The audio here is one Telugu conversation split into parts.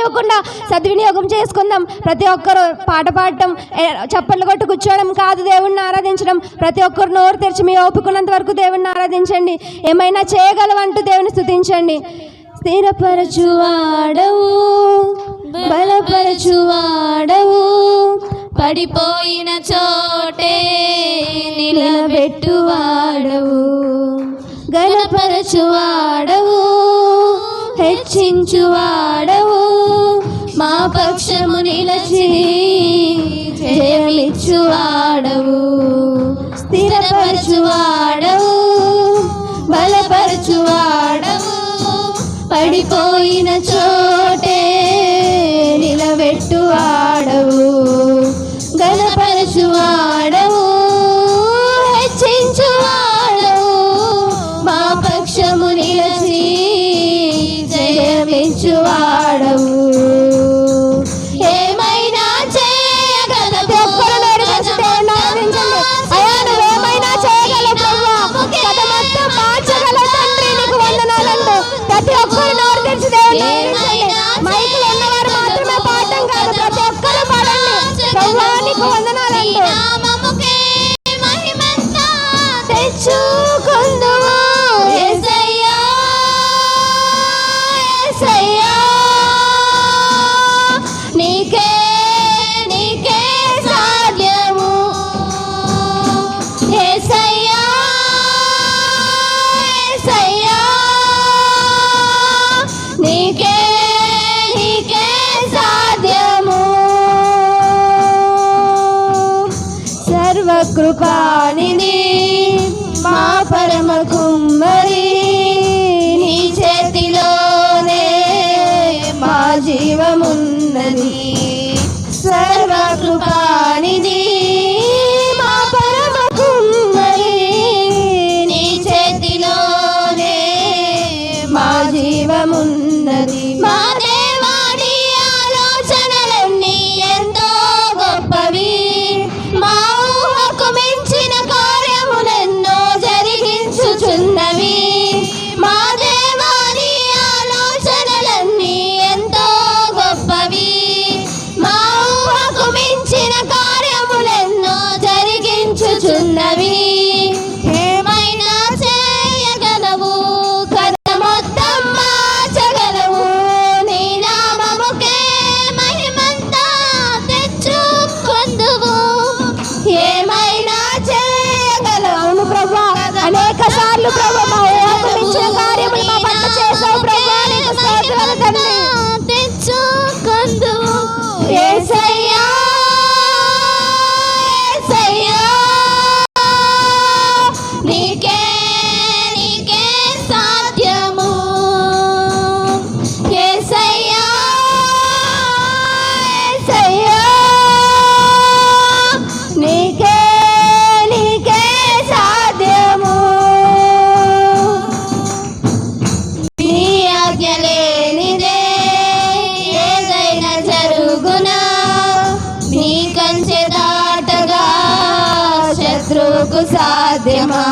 కోల్పోకుండా సద్వినియోగం చేసుకుందాం. ప్రతి ఒక్కరు పాట పాడటం, చప్పట్లు కొట్టు కూర్చోవడం కాదు, దేవుణ్ణి ఆరాధించడం. ప్రతి ఒక్కరు నోరు తెరిచి మీ ఓపుకున్నంత వరకు దేవుణ్ణి ఆరాధించండి. ఏమైనా చేయగలవంటూ దేవుని స్తుతించండి. స్థిరపరచువాడవు, బలపరచువాడవు, పడిపోయిన చోటే నిలబెట్టువాడవు, గణపరచువాడవు, హెచ్చించువాడవు, మా పక్షము నిలచి జయమిచ్చువాడవు. స్థిరపరచువాడవు, బలపరచువాడవు, పడిపోయిన చోటే నిలబెట్టువాడవు, గణపరచువాడవు, హెచ్చించువాడవు, మా పక్షము నిలచి జయమిచ్చువాడవు. ఏమైనా చేయగలవు, ఏమైనా చేయగలవు, కథ మొత్తం మార్చగల తండ్రి నీకు వందనాలంటూ ప్రతి ఒక్కరు నోరు తెరిచి మైకులు ఉన్నవారు మాత్రమే పాడటం కాదు, ప్రతి ఒక్కరు పాడండి. ప్రభువా నీకు వందనాలంటూ తెచ్చుకుందుము. యేసయ్యా, యేసయ్యా, నీకే నీకే సాధ్యము. యేసయ్యా, యేసయ్యా, నీకే నీకే సాధ్యము. సర్వకృపానిధి మా పరమ కుమ్మరి, నీ చేతిలోనే మా జీవమున్నది. సర్వకృపానిధి మా పరమ కుమ్మరి, నీ చేతిలోనే మా జీవమున్నది. మా దేవాని ఆలోచనలన్నీ ఎంతో గొప్పవి, మా ఊహకు మించిన కార్యములెన్నో జరిగించుచున్నవి. మా దేవాని ఆలోచనలన్నీ ఎంతో గొప్పవి, మా ఊహకు మించిన కార్యములెన్నో జరిగించుచున్నవి. ఏమైనా చేయగలవు, కథ మొత్తం మార్చగలవు. నీ నామముకే మహిమంతా తెచ్చుకొందువు. ఏమైనా చేయగలవు. అవును ప్రభా, అనేక సార్లు ప్రభా మా ఊహకు మించిన కార్యములు మా పట్ల చేసావు ప్రభా, నీకు స్తోత్రాలు తండ్రి. తెచ్చుకొందువు. యేసయ్యా, యేసయ్యా, నీకే నీకే సాధ్యము. యేసయ్యా, యేసయ్యా, నీకే నీకే సాధ్యము. నీ ఆజ్ఞ లేనిదే ఏదైనా జరుగునా, నీ కంచె దాటగా శత్రువుకు సాధ్యమా.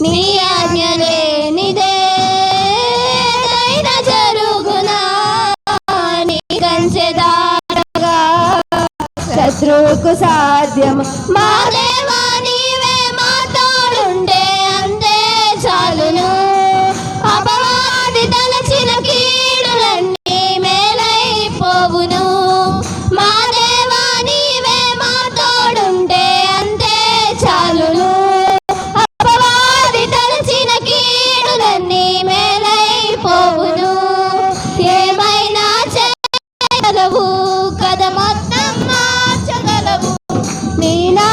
నీ ఆజ్ఞ లేనిదే ఏదైనా జరుగునా, నీ కంచె దాటగా శత్రువుకు సాధ్యము. మా దేవా నీవే మా తోడుంటే అంతే చాలును. అపవాది తలచిన కీడులన్నీ మేలైపోవును. మా దేవా నీవే మా తోడుంటే అంతే చాలును. అపవాది తలచిన కీడులన్నీ మేలైపోవును. ఏమైనా చేయగలవు, కథ మొత్తం మార్చగలవు. నీ నా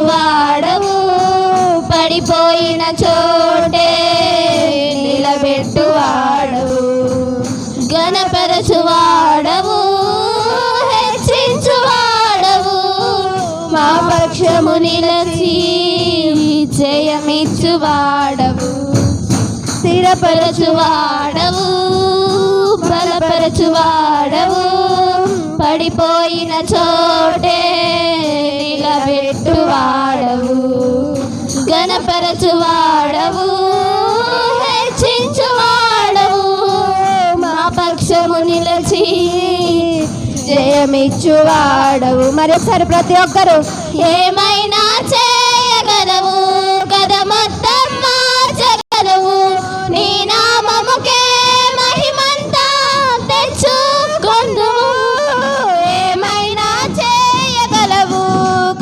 బలపరచువాడవు, పడిపోయిన చోటే నిలబెట్టువాడవు, ఘనపరచువాడవు, హెచ్చించువాడవు, మా పక్షము నిలచి జయమిచ్చువాడవు, స్థిరపరచువాడవు, బలపరచువాడవు, పడిపోయిన చోటే నిలబెట్టువాడవు, ఘనపరచువాడవు, హెచ్చించువాడవు, మా పక్షము నిలచి జయమిచ్చువాడవు. మరొకసారి ప్రతి ఒక్కరు ఏమైనా చేయగలవు కదా, మొత్తం మార్చగలవు, నీ నామముకే మహిమంతా తెచ్చుకొందుము. ఏమైనా చేయగలవు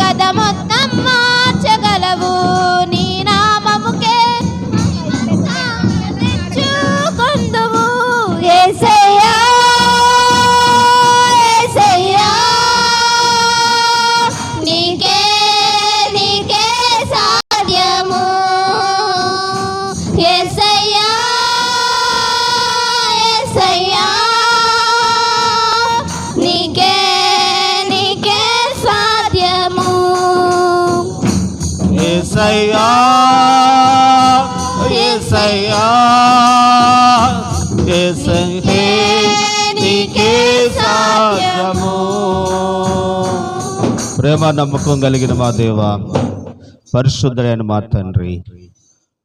కదా, మొత్తం మార్చగలవు, నీ నామముకే తెచ్చుకొందుము. యేసయ్యా యేసయ్యా, నీకే నీకే సాధ్యము. యేసయ్యా యేసయ్యా, నీకే నీకే సాధ్యము. యేసయ్యా యేసయ్యా యేసయ్యే నీకే సాధ్యము. ప్రేమ నమ్మకం కలిగిన మా దేవ, పరిశుద్ధుడైన మా తండ్రి,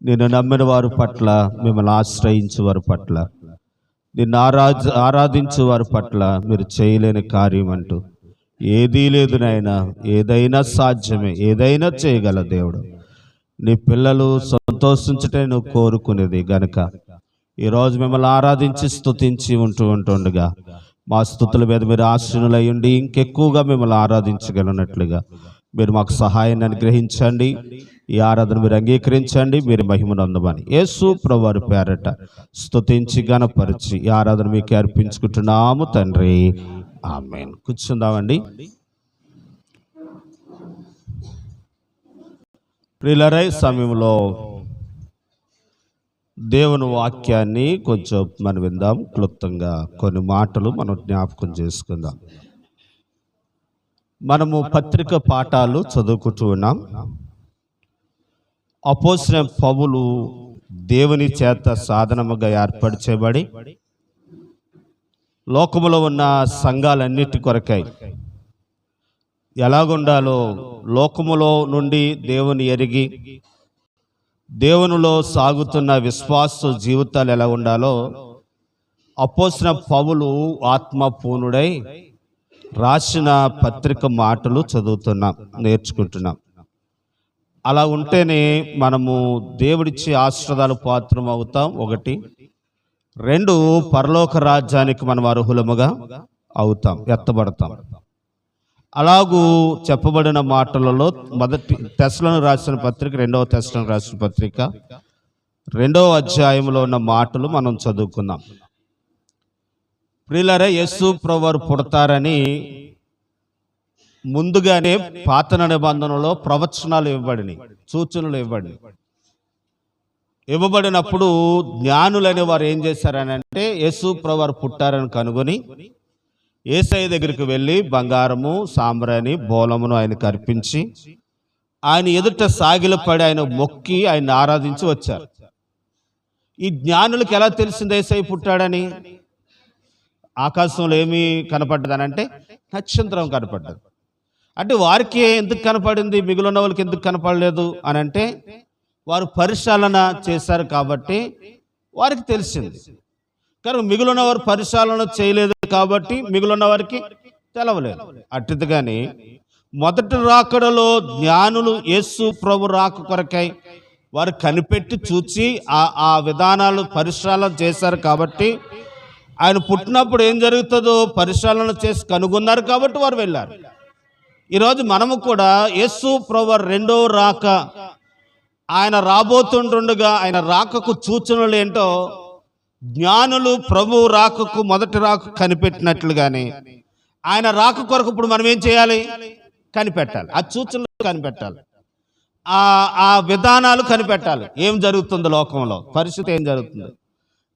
నిన్ను నమ్మిన వారి పట్ల, మిమ్మల్ని ఆశ్రయించు వారి పట్ల, నిన్ను ఆరాధించు వారి పట్ల మీరు చేయలేని కార్యం అంటూ ఏదీ లేదు నాయనా. ఏదైనా సాధ్యమే, ఏదైనా చేయగల దేవుడు. నీ పిల్లలు సంతోషించటే నువ్వు కోరుకునేది గనుక ఈరోజు మిమ్మల్ని ఆరాధించి స్తుతించి ఉంటుండగా మా స్తుతుల మీద మీరు ఆశీనులై ఉండి ఇంకెక్కువగా మిమ్మల్ని ఆరాధించగలిగినట్లుగా మీరు మాకు సహాయాన్ని అనుగ్రహించండి. ఈ ఆరాధన మీరు అంగీకరించండి, మీరు మహిమను అందమని యేసు ప్రభువారి పేరట స్తుతించి గణపరిచి ఈ ఆరాధన మీకు అర్పించుకుంటున్నాము తండ్రి, ఆమేన్. కూర్చుందామండి. ప్రియులారా, ఈ సమయంలో దేవుని వాక్యాన్ని కొంచెం మనం విందాం. క్లుప్తంగా కొన్ని మాటలు మనం జ్ఞాపకం చేసుకుందాం. మనము పత్రిక పాఠాలు చదువుకుంటూ ఉన్నాం. అపోస్తలుడైన పౌలు దేవుని చేత సాధనముగా ఏర్పరచబడి లోకములో ఉన్న సంఘాలన్నిటి కొరకై ఎలాగుండాలో, లోకములో నుండి దేవుని ఎరిగి దేవునిలో సాగుతున్న విశ్వాస జీవితాలు ఎలా ఉండాలో అపోస్తలుడైన పౌలు ఆత్మపూర్ణుడై రాసిన పత్రిక మాటలు చదువుతున్నాం, నేర్చుకుంటున్నాం. అలా ఉంటేనే మనము దేవుడిచ్చే ఆశీర్వాదాల పాత్రం అవుతాం. 1, 2 పరలోక రాజ్యానికి మనం అర్హులముగా అవుతాం, ఎత్తబడతాం. అలాగూ చెప్పబడిన మాటలలో మొదటి తెస్సలోనికీయులకు రాసిన పత్రిక, 2వ తెస్సలోనికీయులకు రాసిన పత్రిక 2వ అధ్యాయంలో ఉన్న మాటలు మనం చదువుకుందాం. ప్రియులారా, యేసు ప్రభువారు పుడతారని ముందుగానే పాత నిబంధనలో ప్రవచనాలు ఇవ్వబడినాయి, సూచనలు ఇవ్వబడినప్పుడు జ్ఞానులైన వారు ఏం చేశారని అంటే, యేసు ప్రభువారు పుట్టారని కనుగొని యేసయ్య దగ్గరికి వెళ్ళి బంగారము, సాంబ్రాణి, బోలమును ఆయనకు అర్పించి ఆయన ఎదుట సాగిలపడి ఆయన మొక్కి ఆయన ఆరాధించి వచ్చారు. ఈ జ్ఞానులకు ఎలా తెలిసింది యేసయ్య పుట్టాడని? ఆకాశంలో ఏమీ కనపడ్డదనంటే నక్షత్రం కనపడ్డది. అంటే వారికి ఎందుకు కనపడింది, మిగిలిన వాళ్ళకి ఎందుకు కనపడలేదు అని అంటే, వారు పరిశీలన చేశారు కాబట్టి వారికి తెలిసింది. కానీ మిగిలిన వారు పరిశీలన చేయలేదు కాబట్టి మిగిలిన వారికి తెలవలేదు. అట్టిదిగాని మొదటి రాకడలో జ్ఞానులు యేసు ప్రభు రాక కొరకై వారు కనిపెట్టి చూచి ఆ విధానాలు పరిశీలన చేశారు కాబట్టి, ఆయన పుట్టినప్పుడు ఏం జరుగుతుందో పరిశీలన చేసి కనుగొన్నారు కాబట్టి వారు వెళ్ళారు. ఈరోజు మనము కూడా యేసు ప్రభు రెండవ రాక, ఆయన రాబోతుండగా ఆయన రాకకు సూచనలు ఏంటో జ్ఞానులు ప్రభు రాకకు మొదటి రాక కనిపెట్టినట్లుగానే ఆయన రాక కొరకు ఇప్పుడు మనం ఏం చేయాలి? కనిపెట్టాలి, ఆ సూచనలు కనిపెట్టాలి. ఆ విధానాలు కనిపెట్టాలి. ఏం జరుగుతుంది లోకంలో, పరిస్థితి ఏం జరుగుతుంది.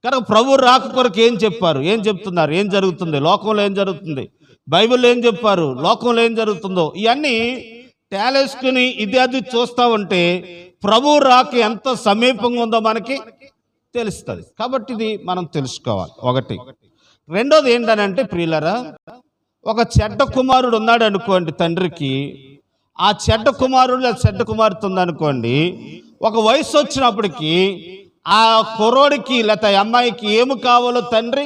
కనుక ప్రభు రాక కొరకు ఏం చెప్పారు, ఏం చెప్తున్నారు, ఏం జరుగుతుంది లోకంలో, ఏం జరుగుతుంది, బైబిల్లో ఏం చెప్పారు, లోకంలో ఏం జరుగుతుందో ఇవన్నీ తేలేసుకుని ఇది అది చూస్తూ ఉంటే ప్రభు రాక ఎంత సమీపంగా ఉందో మనకి తెలుస్తుంది. కాబట్టి ఇది మనం తెలుసుకోవాలి. ఒకటి. రెండోది ఏంటనంటే ప్రియులరా, ఒక చెడ్డ కుమారుడు ఉన్నాడు అనుకోండి తండ్రికి. ఆ చెడ్డ కుమారుడు చెడ్డ కుమార్తె ఉందనుకోండి, ఒక వయసు వచ్చినప్పటికీ ఆ కుర్రోడికి లేకపోతే అమ్మాయికి ఏమి కావాలో తండ్రి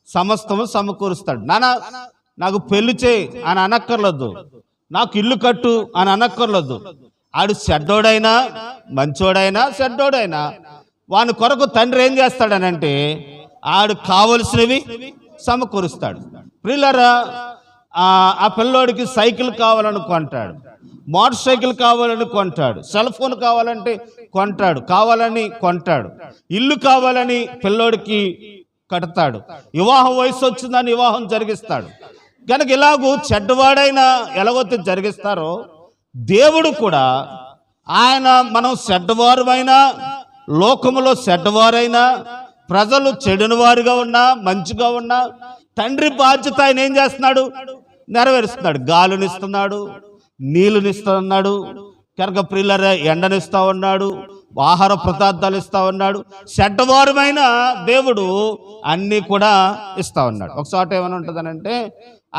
సమస్తము సమకూరుస్తాడు. నాకు పెళ్లి చేయి అని అనక్కర్లేదు, నాకు ఇల్లు కట్టు అని అనక్కర్లేదు. ఆడు చెడ్డోడైనా మంచోడైనా చెడ్డోడైనా వాని కొరకు తండ్రి ఏం చేస్తాడనంటే ఆడు కావలసినవి సమకూరుస్తాడు. ప్రియులారా, ఆ పిల్లోడికి సైకిల్ కావాలని కొంటాడు, మోటార్ సైకిల్ కావాలని కొంటాడు, సెల్ ఫోన్ కావాలంటే కొంటాడు, కావాలని కొంటాడు, ఇల్లు కావాలని పిల్లోడికి కడతాడు, వివాహం వయసు వచ్చిందని వివాహం జరిగిస్తాడు. కనుక ఇలాగూ చెడ్డవాడైనా ఎలాగైతే జరిగిస్తారో దేవుడు కూడా ఆయన మనం చెడ్డవారుమైనా లోకములో చెడ్డవారైనా ప్రజలు చెడుని వారుగా ఉన్నా మంచిగా ఉన్నా తండ్రి బాధ్యత ఆయన ఏం చేస్తున్నాడు, నెరవేరుస్తున్నాడు. గాలునిస్తున్నాడు, నీళ్ళనిస్తున్నాడు, కనుక ప్రియులరా ఎండనిస్తా ఉన్నాడు, ఆహార పదార్థాలు ఇస్తా ఉన్నాడు. చెడ్డవారమైన దేవుడు అన్నీ కూడా ఇస్తా ఉన్నాడు. ఒకసారి ఏమైనా ఉంటుందనంటే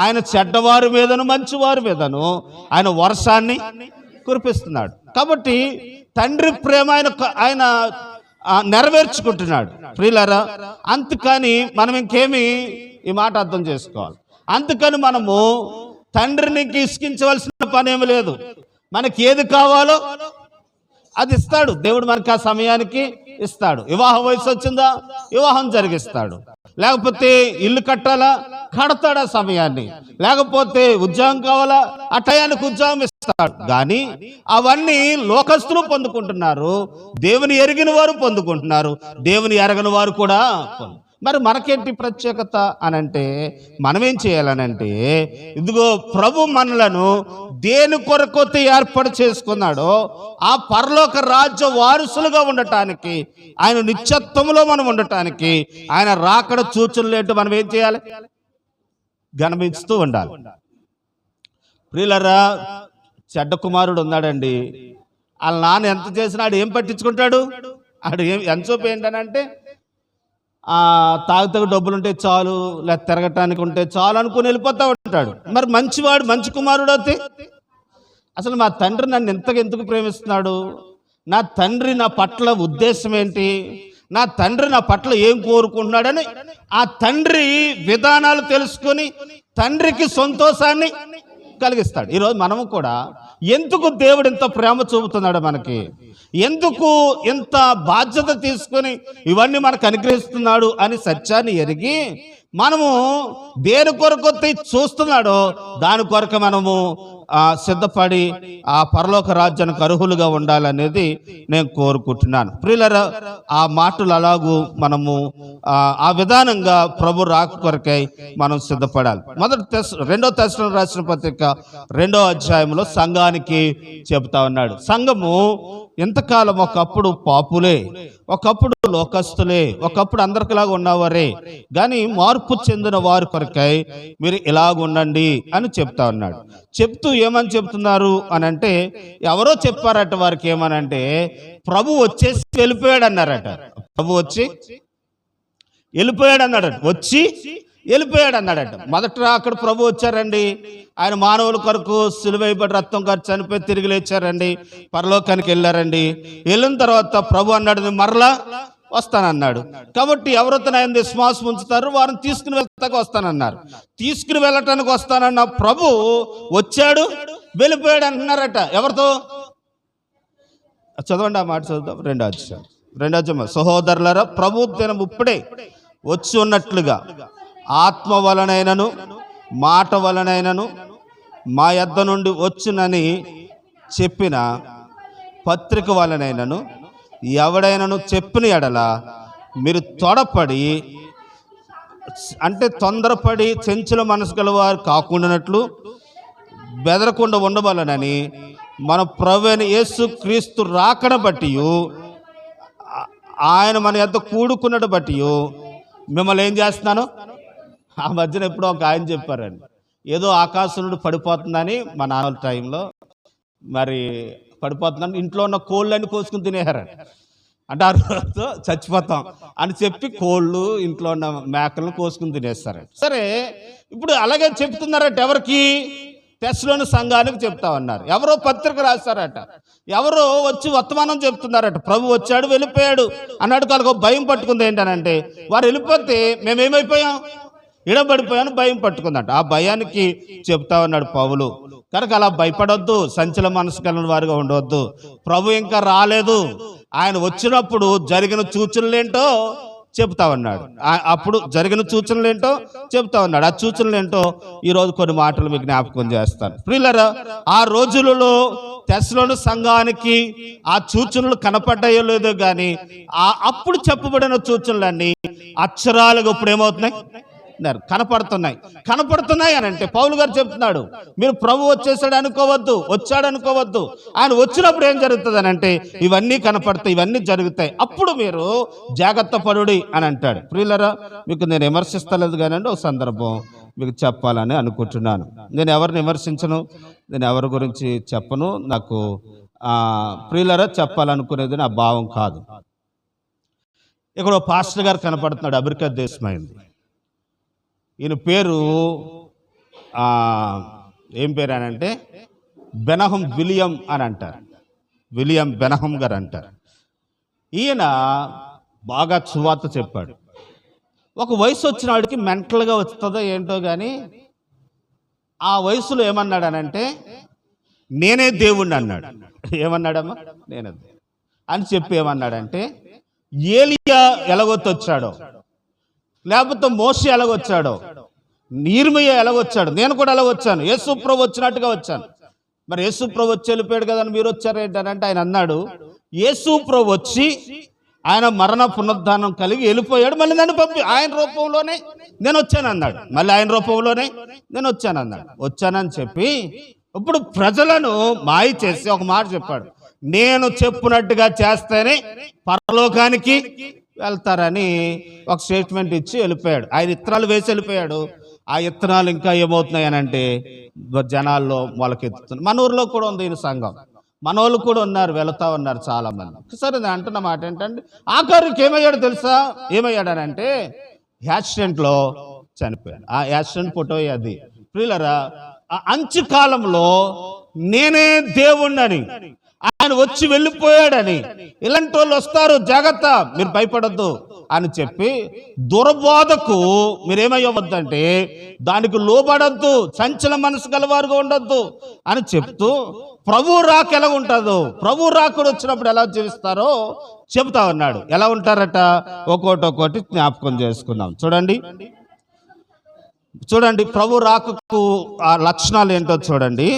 ఆయన చెడ్డవారి మీదను మంచివారి మీదను ఆయన వర్షాన్ని కురిపిస్తున్నాడు. కాబట్టి తండ్రి ప్రేమ ఆయన నెరవేర్చుకుంటున్నాడు. ప్రియులారా, అందుకని మనం ఇంకేమి ఈ మాట అర్థం చేసుకోవాలి. అందుకని మనము తండ్రిని ఇసుకించవలసిన పని ఏమి లేదు. మనకి ఏది కావాలో అది ఇస్తాడు దేవుడు, మనకి ఆ సమయానికి ఇస్తాడు. వివాహ వయసు వచ్చిందా వివాహం జరిగిస్తాడు, లేకపోతే ఇల్లు కట్టాలా కడతాడు ఆ సమయాన్ని, లేకపోతే ఉద్యోగం కావాలా ఆ టయానికి ఉద్యోగం ఇస్తాడు. కానీ అవన్నీ లోకస్తులు పొందుకుంటున్నారు, దేవుని ఎరిగిన వారు పొందుకుంటున్నారు, దేవుని ఎరగని వారు కూడా. మరి మనకేంటి ప్రత్యేకత అనంటే మనమేం చేయాలనంటే, ఇదిగో ప్రభు మనలను దేని కొరకొత్త ఏర్పాటు చేసుకున్నాడో ఆ పరలోక రాజ్య వారసులుగా ఉండటానికి, ఆయన నిత్యత్వంలో మనం ఉండటానికి, ఆయన రాకడ చూచులేంటో మనం ఏం చేయాలి, గమనిస్తూ ఉండాలి. ప్రియులరా, చెడ్డ కుమారుడు ఉన్నాడండి, వాళ్ళ నాన్న ఎంత చేసినా ఏం పట్టించుకుంటాడు, ఆడు ఎంతసేపు ఏంటనంటే తాగుతకు డబ్బులు ఉంటే చాలు, లేదా తిరగటానికి ఉంటే చాలు అనుకుని వెళ్ళిపోతూ ఉంటాడు. మరి మంచివాడు, మంచి కుమారుడు అయితే అసలు మా తండ్రి నన్ను ఎందుకు ప్రేమిస్తున్నాడు, నా తండ్రి నా పట్ల ఉద్దేశం ఏంటి, నా తండ్రి నా పట్ల ఏం కోరుకుంటున్నాడని ఆ తండ్రి విధానాలు తెలుసుకొని తండ్రికి సంతోషాన్ని కలిగిస్తాడు. ఈరోజు మనము కూడా ఎందుకు దేవుడు ఇంత ప్రేమ చూపుతున్నాడు మనకి, ఎందుకు ఇంత బాధ్యత తీసుకొని ఇవన్నీ మనకు అనుగ్రహిస్తున్నాడు అని సత్యాన్ని ఎరిగి మనము దేని కొరకు చూస్తున్నాడో దాని కొరకు మనము సిద్ధపడి ఆ పరలోక రాజ్యానికి అర్హులుగా ఉండాలనేది నేను కోరుకుంటున్నాను. ప్రియులరా, ఆ మాటలు అలాగూ మనము ఆ విధానంగా ప్రభు రాక కొరకై మనం సిద్ధపడాలి. రెండో తెస్సలోనికీయులకు రాసిన పత్రిక 2వ అధ్యాయంలో సంఘానికి చెబుతా ఉన్నాడు. సంఘము ఎంతకాలం ఒకప్పుడు పాపులే, ఒకప్పుడు లోకస్తులే, ఒకప్పుడు అందరికిలాగా ఉన్నవారే, కానీ మార్పు చెందిన వారి కొరకై మీరు ఇలాగ ఉండండి అని చెప్తా ఉన్నాడు. చెప్తూ ఏమని చెప్తున్నారు అని అంటే, ఎవరో చెప్పారట వారికి, ఏమనంటే ప్రభు వచ్చేసి వెళ్ళిపోయాడు అన్నారట. ప్రభు వచ్చి వెళ్ళిపోయాడు అన్నాడట, వచ్చి వెళ్ళిపోయాడు అన్నాడట. మొదట అక్కడ ప్రభు వచ్చారండి, ఆయన మానవుల కొరకు సిలువైబడి రక్తం ఖర్చు చనిపోయి తిరిగి లేచారండి, పరలోకానికి వెళ్ళారండి. వెళ్ళిన తర్వాత ప్రభు అన్నాడు మరలా వస్తానన్నాడు. కాబట్టి ఎవరితో ఆయన విశ్వాసం ఉంచుతారు వారిని తీసుకుని వెళ్తాక వస్తానన్నారు. తీసుకుని వెళ్ళటానికి వస్తానన్న ప్రభు వచ్చాడు, వెళ్ళిపోయాడు అంటున్నారట. ఎవరితో చదవండి, ఆ మాట చదువుతాం. 2వ అధ్యాయం. సహోదరులారా, ప్రభు దినం ఇప్పుడే వచ్చి ఉన్నట్లుగా ఆత్మ వలనైనను మాట వలనైనను మా యొద్ద నుండి వచ్చునని చెప్పిన పత్రిక వలనైనను ఎవడైనను చెప్పిన ఎడల మీరు తొడపడి, అంటే తొందరపడి చెంచుల మనసు గలవారు కాకుండానట్లు బెదరకుండా ఉండవలనని మన ప్రభువైన యేసుక్రీస్తు రాకడ బట్టి, ఆయన మన యొద్ద కూడుకున్నట్టు బట్టి మిమ్మల్ని ఏం చేస్తున్నాను. ఆ మధ్యన ఎప్పుడో ఒక ఆయన చెప్పారండి, ఏదో ఆకాశం నుండి పడిపోతుందని మా నాన్న టైంలో, మరి పడిపోతుందని ఇంట్లో ఉన్న కోళ్ళని కోసుకుని తినేశారండి. అంటే ఆ రోజు చచ్చిపోతాం అని చెప్పి కోళ్ళు ఇంట్లో ఉన్న మేకలను కోసుకుని తినేస్తారండి. సరే, ఇప్పుడు అలాగే చెప్తున్నారట. ఎవరికి? తెస్సలోని సంఘానికి చెప్తా ఉన్నారు. ఎవరో పత్రిక రాస్తారట, ఎవరో వచ్చి వర్తమానం చెప్తున్నారట. ప్రభు వచ్చాడు, వెళ్ళిపోయాడు అన్నాడు. వాళ్ళకు భయం పట్టుకుంది. ఏంటనంటే, వారు వెళ్ళిపోతే మేమేమైపోయాం, ఇడబడిపోయాను, భయం పట్టుకుందట. ఆ భయానికి చెప్తా ఉన్నాడు పౌలు. కనుక అలా భయపడొద్దు, సంచల మనసు కలిగిన వారుగా ఉండవద్దు. ప్రభు ఇంకా రాలేదు, ఆయన వచ్చినప్పుడు జరిగిన సూచనలేంటో చెప్తా ఉన్నాడు. అప్పుడు జరిగిన సూచనలు ఏంటో చెప్తా ఉన్నాడు. ఆ సూచనలు ఏంటో ఈరోజు కొన్ని మాటలు మీకు జ్ఞాపకం చేస్తాను. ప్రియులారా, ఆ రోజులలో తెస్సలోని సంఘానికి ఆ సూచనలు కనపడ్డాయో లేదో కానీ అప్పుడు చెప్పబడిన సూచనలన్నీ అక్షరాలుగా ఇప్పుడు ఏమవుతున్నాయి, కనపడుతున్నాయి అని అంటే పౌలు గారు చెప్తున్నాడు, మీరు ప్రభు వచ్చేసాడు అనుకోవద్దు, వచ్చాడు అనుకోవద్దు. ఆయన వచ్చినప్పుడు ఏం జరుగుతుంది అని అంటే ఇవన్నీ కనపడతాయి, ఇవన్నీ జరుగుతాయి, అప్పుడు మీరు జాగ్రత్త పడుడి అని అంటాడు. ప్రియులరా, మీకు నేను విమర్శిస్తలేదు కానీ ఒక సందర్భం మీకు చెప్పాలని అనుకుంటున్నాను. నేను ఎవరిని విమర్శించను, నేను ఎవరి గురించి చెప్పను. నాకు ప్రియులరా చెప్పాలనుకునేది నా భావం కాదు. ఇక్కడ పాస్టర్ గారు కనపడుతున్నాడు, అమెరికా దేశమైంది. ఈయన పేరు ఏం పేరు అని అంటే బెనహం విలియం అని అంటారు. విలియం బెనహం గారు అంటారు. ఈయన బాగా సువార్త చెప్పాడు. ఒక వయసు వచ్చిన వాడికి మెంటల్గా వస్తుందో ఏంటో కానీ ఆ వయసులో ఏమన్నాడు అని అంటే నేనే దేవుణ్ణి అన్నాడు. ఏమన్నాడమ్మా? నేనే అని చెప్పి ఏమన్నాడంటే ఏలియా ఎలాగొచ్చొచ్చాడో, లేకపోతే మోషే ఎలాగొచ్చాడో, ఇర్మీయా ఎలాగొచ్చాడు, నేను కూడా ఎలా వచ్చాను, యేసు ప్రభు వచ్చినట్టుగా వచ్చాను. మరి యేసు ప్రభు వచ్చి వెళ్ళిపోయాడు కదా, మీరు వచ్చారు ఏంటంటే ఆయన అన్నాడు, యేసు ప్రభు వచ్చి ఆయన మరణ పునరుద్ధానం కలిగి వెళ్ళిపోయాడు, మళ్ళీ నన్ను ఆయన రూపంలోనే నేను వచ్చాను అన్నాడు. మళ్ళీ ఆయన రూపంలోనే నేను వచ్చాను అన్నాడు. వచ్చానని చెప్పి ఇప్పుడు ప్రజలను మాయ చేసి ఒక మాట చెప్పాడు, నేను చెప్పినట్టుగా చేస్తేనే పరలోకానికి వెళ్తారని ఒక స్టేట్మెంట్ ఇచ్చి వెళ్ళిపోయాడు. ఆయన ఇత్తనాలు వేసి వెళ్ళిపోయాడు. ఆ ఇత్తనాలు ఇంకా ఏమవుతున్నాయి అని అంటే జనాల్లో మొలకెత్తుతుంది. మన ఊర్లో కూడా ఉంది ఈ సంఘం, మన వాళ్ళు కూడా ఉన్నారు, వెళుతూ ఉన్నారు చాలా మంది. సరే, నేను అంటున్న మాట ఏంటంటే ఆఖరికి ఏమయ్యాడు తెలుసా? ఏమయ్యాడనంటే యాక్సిడెంట్లో చనిపోయాడు. ఆ యాక్సిడెంట్ ఫోటో అది. ప్రియులరా, ఆ అంచుకాలంలో నేనే దేవుణ్ణని, ఆయన వచ్చి వెళ్ళిపోయాడని, ఇలాంటి వాళ్ళు వస్తారు, జాగ్రత్త, మీరు భయపడద్దు అని చెప్పి దుర్బోధకు మీరేమయ్యవద్దంటే దానికి లోబడద్దు, సంచల మనసు గలవారుగా ఉండొద్దు అని చెప్తూ ప్రభు రాక ఎలా ఉంటుందో, ప్రభు రాకుడు వచ్చినప్పుడు ఎలా జీవిస్తారో చెబుతా ఉన్నాడు. ఎలా ఉంటారట ఒక్కోటి జ్ఞాపకం చేసుకుందాం. చూడండి ప్రభు రాకకు ఆ లక్షణాలు ఏంటో చూడండి.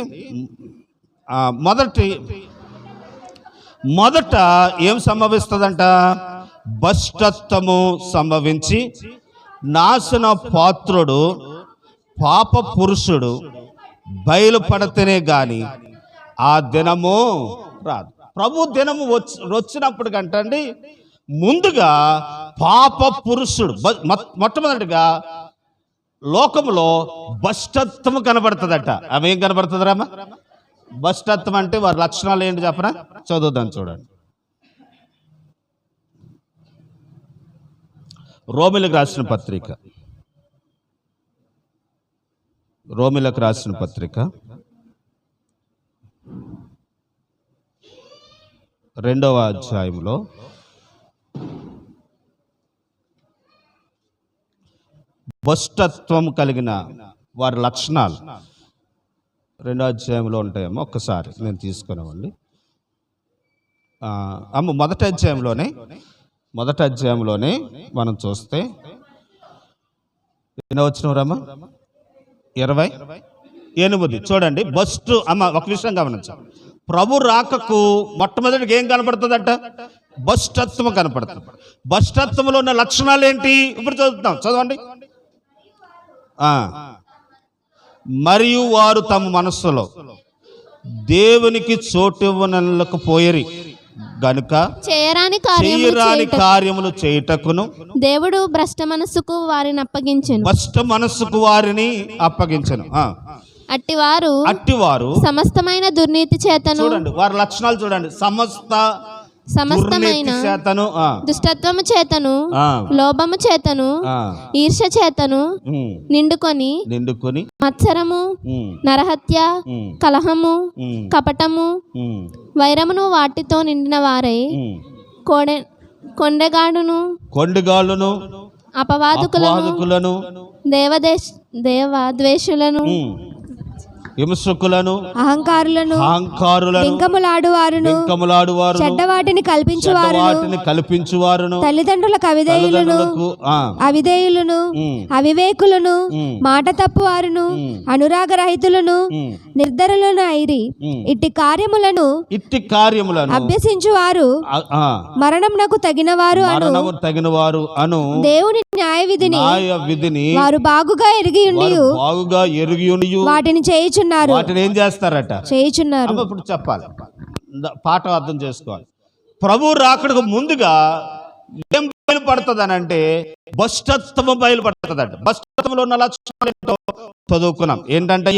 మొదట ఏం సంభవిస్తుందంట? భ్రష్టత్వము సంభవించి నాశన పాత్రుడు పాప పురుషుడు బయలుపడితేనే గాని ఆ దినము రాదు. ప్రభు దినము వచ్చినప్పుడు కంటండి ముందుగా పాప పురుషుడు మొట్టమొదటిగా లోకములో భ్రష్టత్వము కనబడుతుందట. అవి ఏం కనబడుతుంది రామా? భ్రష్టత్వం అంటే వారి లక్షణాలు ఏంటి చెప్పనా? చదువుదాం, చూడండి. రోమిలకు రాసిన పత్రిక 2వ అధ్యాయంలో భ్రష్టత్వం కలిగిన వారి లక్షణాలు 2వ అధ్యాయంలో ఉంటాయేమో, ఒక్కసారి నేను తీసుకునేవాడిని. మొదటి అధ్యాయంలోనే మనం చూస్తే ఎన్నో వచ్చిన రమ్మా 28 చూడండి. ఒక విషయం గమనించాలి. ప్రభు రాకకు మొట్టమొదటిగా ఏం కనపడుతుందట? భ్రష్టత్వం కనపడుతుంది. భ్రష్టత్వంలో ఉన్న లక్షణాలు ఏంటి? ఇప్పుడు చదవండి. మరియు వారు తమ మనస్సులో దేవునికి చోటు ఇవ్వనకపోయిరి గనుక చేయరాని కార్యములు చేయుటకును దేవుడు భ్రష్ట మనస్సుకు వారిని అప్పగించెను. భ్రష్ట మనస్సుకు వారిని అప్పగించెను. అట్టివారు సమస్తమైన దుర్నీతి చేతను, చూడండి వారి లక్షణాలు చూడండి, సమస్తమైన చేతను, దుష్టత్వము చేతను, లోభము చేతను, ఈర్ష్య చేతను నిండుకొని మత్సరము, నరహత్య, కలహము, కపటము, వైరమును వాటితో నిండిన వారై కొండెగాళ్ళను, అపవాదుకులను, దేవద్వేషులను, హింసకులను, అహంకారులను, బింకములాడువారును, చెడ్డవాటిని కల్పించువారును, తల్లిదండ్రులకు అవిధేయులను, అవివేకులను, మాట తప్పువారును, అనురాగరహితులను, నిర్ధరులను అయిరి. ఇట్టి కార్యములను అభ్యసించువారు మరణమునకు తగినవారు అను దేవుని న్యాయ విధిని వారు బాగుగా ఎరిగి ఉండి వాటిని చేయుచున్నారు. వాటిని ఏం చేస్తారట? చేయుచున్నారు. ఇప్పుడు చెప్పాలి, పాఠం అర్థం చేసుకోవాలి. ప్రభు రాకడకు ముందుగా ఏం బయలుపడుతుంది అని అంటే భ్రష్టత్వం బయలుపడుతుందట. భ్రష్టత్వంలో ఉన్న లక్షణాలు ఏంటో చదువుకున్నాం. ఏంటంటే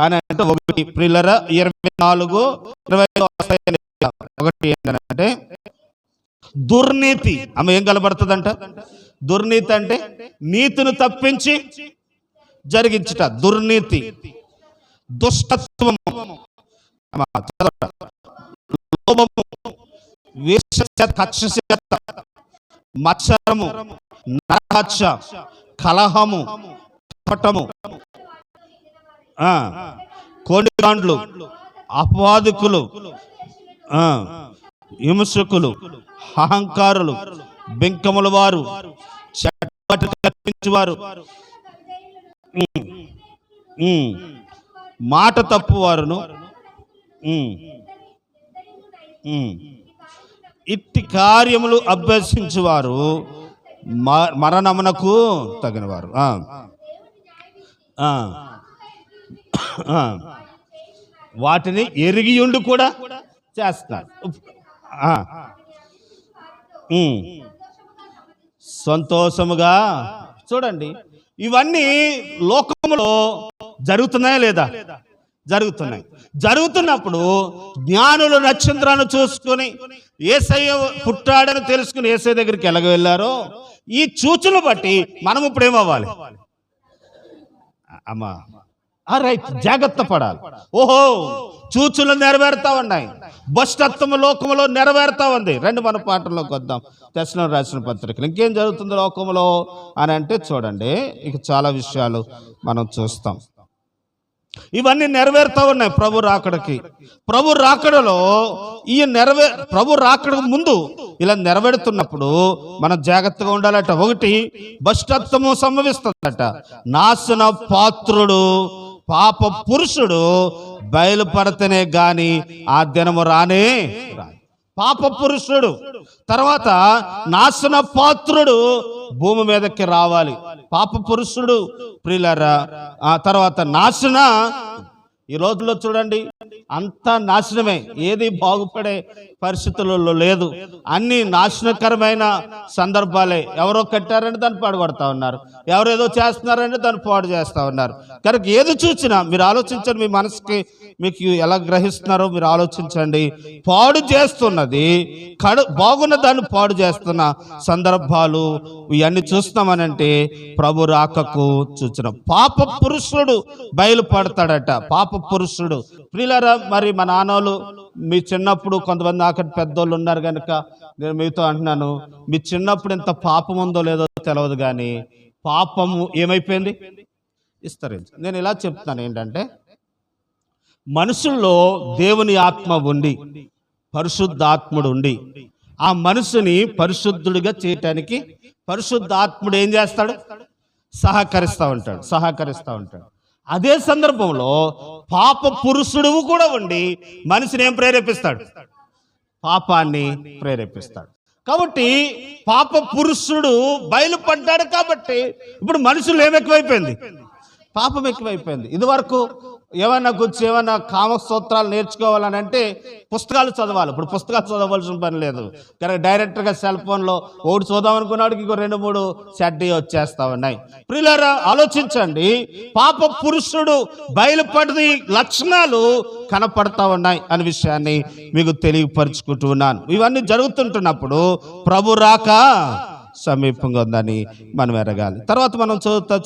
అని అంటే 1 ప్రియులారా 24:25 ఏంటంటే దుర్నీతి. ఆమె ఏం కనబడుతుందంట? దుర్నీతి అంటే నీతిని తప్పించి జరిగించుట దుర్నీతి. దుష్టత్వము, లోభము, కక్ష, మత్సరము, నరహత్య, కలహము, కపటము, కోడిగాండ్లు, అపవాదుకులు, హింసకులు, అహంకారులు, బింకముల వారు, కల్పించువారు, మాట తప్పువారును, ఇట్టి కార్యములు అభ్యసించువారు మరణమునకు తగినవారు. వాటిని ఎరిగియుండి కూడా చేస్తారు. సంతోషముగా చూడండి, ఇవన్నీ లోకములో జరుగుతున్నాయా లేదా? జరుగుతున్నాయి. జరుగుతున్నప్పుడు జ్ఞానులు నక్షత్రాన్ని చూసుకొని యేసయ్య పుట్టాడని తెలుసుకుని యేసయ్య దగ్గరికి ఎలాగ వెళ్ళారో ఈ సూచనలు బట్టి మనం ఇప్పుడు ఏమవ్వాలి? అమ్మా రైట్, జాగ్రత్త పడాలి. ఓహో, సూచనలు నెరవేరుతా ఉన్నాయి, భ్రష్టత్వం లోకములో నెరవేరుతా ఉంది. రెండు మన పాఠంలోకి వద్దాం. తెస్సలోనికీయులకు రాసిన పత్రికలు ఇంకేం జరుగుతుంది లోకములో అని అంటే చూడండి, ఇక చాలా విషయాలు మనం చూస్తాం. ఇవన్నీ నెరవేరుతా ఉన్నాయి ప్రభు రాకడకి. ప్రభు రాకడలో ప్రభు రాకడకు ముందు ఇలా నెరవేరుతున్నప్పుడు మనం జాగ్రత్తగా ఉండాలట. 1 భ్రష్టత్వము సంభవిస్తుందట. నాశన పాత్రుడు పాప పురుషుడు బయలుపడితేనే గాని ఆ దినము రానే రాదు. పాప పురుషుడు, తర్వాత నాశన పాత్రుడు భూమి మీదకి రావాలి. పాప పురుషుడు ప్రియులారా, ఆ తర్వాత నాశన. ఈ రోజుల్లో చూడండి అంతా నాశనమే, ఏది బాగుపడే పరిస్థితులలో లేదు. అన్ని నాశనకరమైన సందర్భాలే. ఎవరో కట్టారంటే దాన్ని పాడుపడతా ఉన్నారు, ఎవరేదో చేస్తున్నారంటే దాన్ని పాడు చేస్తూ ఉన్నారు. కనుక ఏది చూసినా మీరు ఆలోచించండి, మీ మనసుకి మీకు ఎలా గ్రహిస్తున్నారో మీరు ఆలోచించండి. పాడు చేస్తున్నది బాగున్న దాన్ని పాడు చేస్తున్న సందర్భాలు ఇవన్నీ చూస్తామనంటే ప్రభు రాకకు సూచన. పాప పురుషుడు బయలుపడతాడట. పాప పురుషుడు ప్రియులారా, మరి మా నాన్నోళ్ళు మీ చిన్నప్పుడు కొంతమంది నాకంటే పెద్దోళ్ళు ఉన్నారు కనుక నేను మీతో అంటున్నాను, మీ చిన్నప్పుడు ఎంత పాపం ఉందో లేదో తెలియదు, కానీ పాపము ఏమైపోయింది విస్తరించి. నేను ఇలా చెప్తాను ఏంటంటే, మనుషుల్లో దేవుని ఆత్మ ఉండి పరిశుద్ధాత్ముడు ఉండి ఆ మనుషుని పరిశుద్ధుడిగా చేయటానికి పరిశుద్ధాత్ముడు ఏం చేస్తాడు? సహకరిస్తూ ఉంటాడు. అదే సందర్భంలో పాప పురుషుడు కూడా ఉండి మనిషిని ఏం ప్రేరేపిస్తాడు? పాపాన్ని ప్రేరేపిస్తాడు. కాబట్టి పాప పురుషుడు బయలుపడ్డాడు. కాబట్టి ఇప్పుడు మనుషులు ఏమెక్కువైపోయింది? పాపం ఎక్కువైపోయింది. ఇది వరకు ఏమన్నా గురించి ఏమన్నా కామసూత్రాలు నేర్చుకోవాలని అంటే పుస్తకాలు చదవాలి. ఇప్పుడు పుస్తకాలు చదవవలసిన పని లేదు, కనుక డైరెక్ట్గా సెల్ ఫోన్లో ఒకటి చూద్దాం అనుకున్నాడికి ఇంకో 2-3 సెట్ వచ్చేస్తా ఉన్నాయి. ప్రియులారా, ఆలోచించండి. పాప పురుషుడు బయలుపడి లక్షణాలు కనపడతా ఉన్నాయి అనే విషయాన్ని మీకు తెలియపరుచుకుంటూ ఉన్నాను. ఇవన్నీ జరుగుతుంటున్నప్పుడు ప్రభు రాక సమీపంగా ఉందని మనం ఎరగాలి. తర్వాత మనం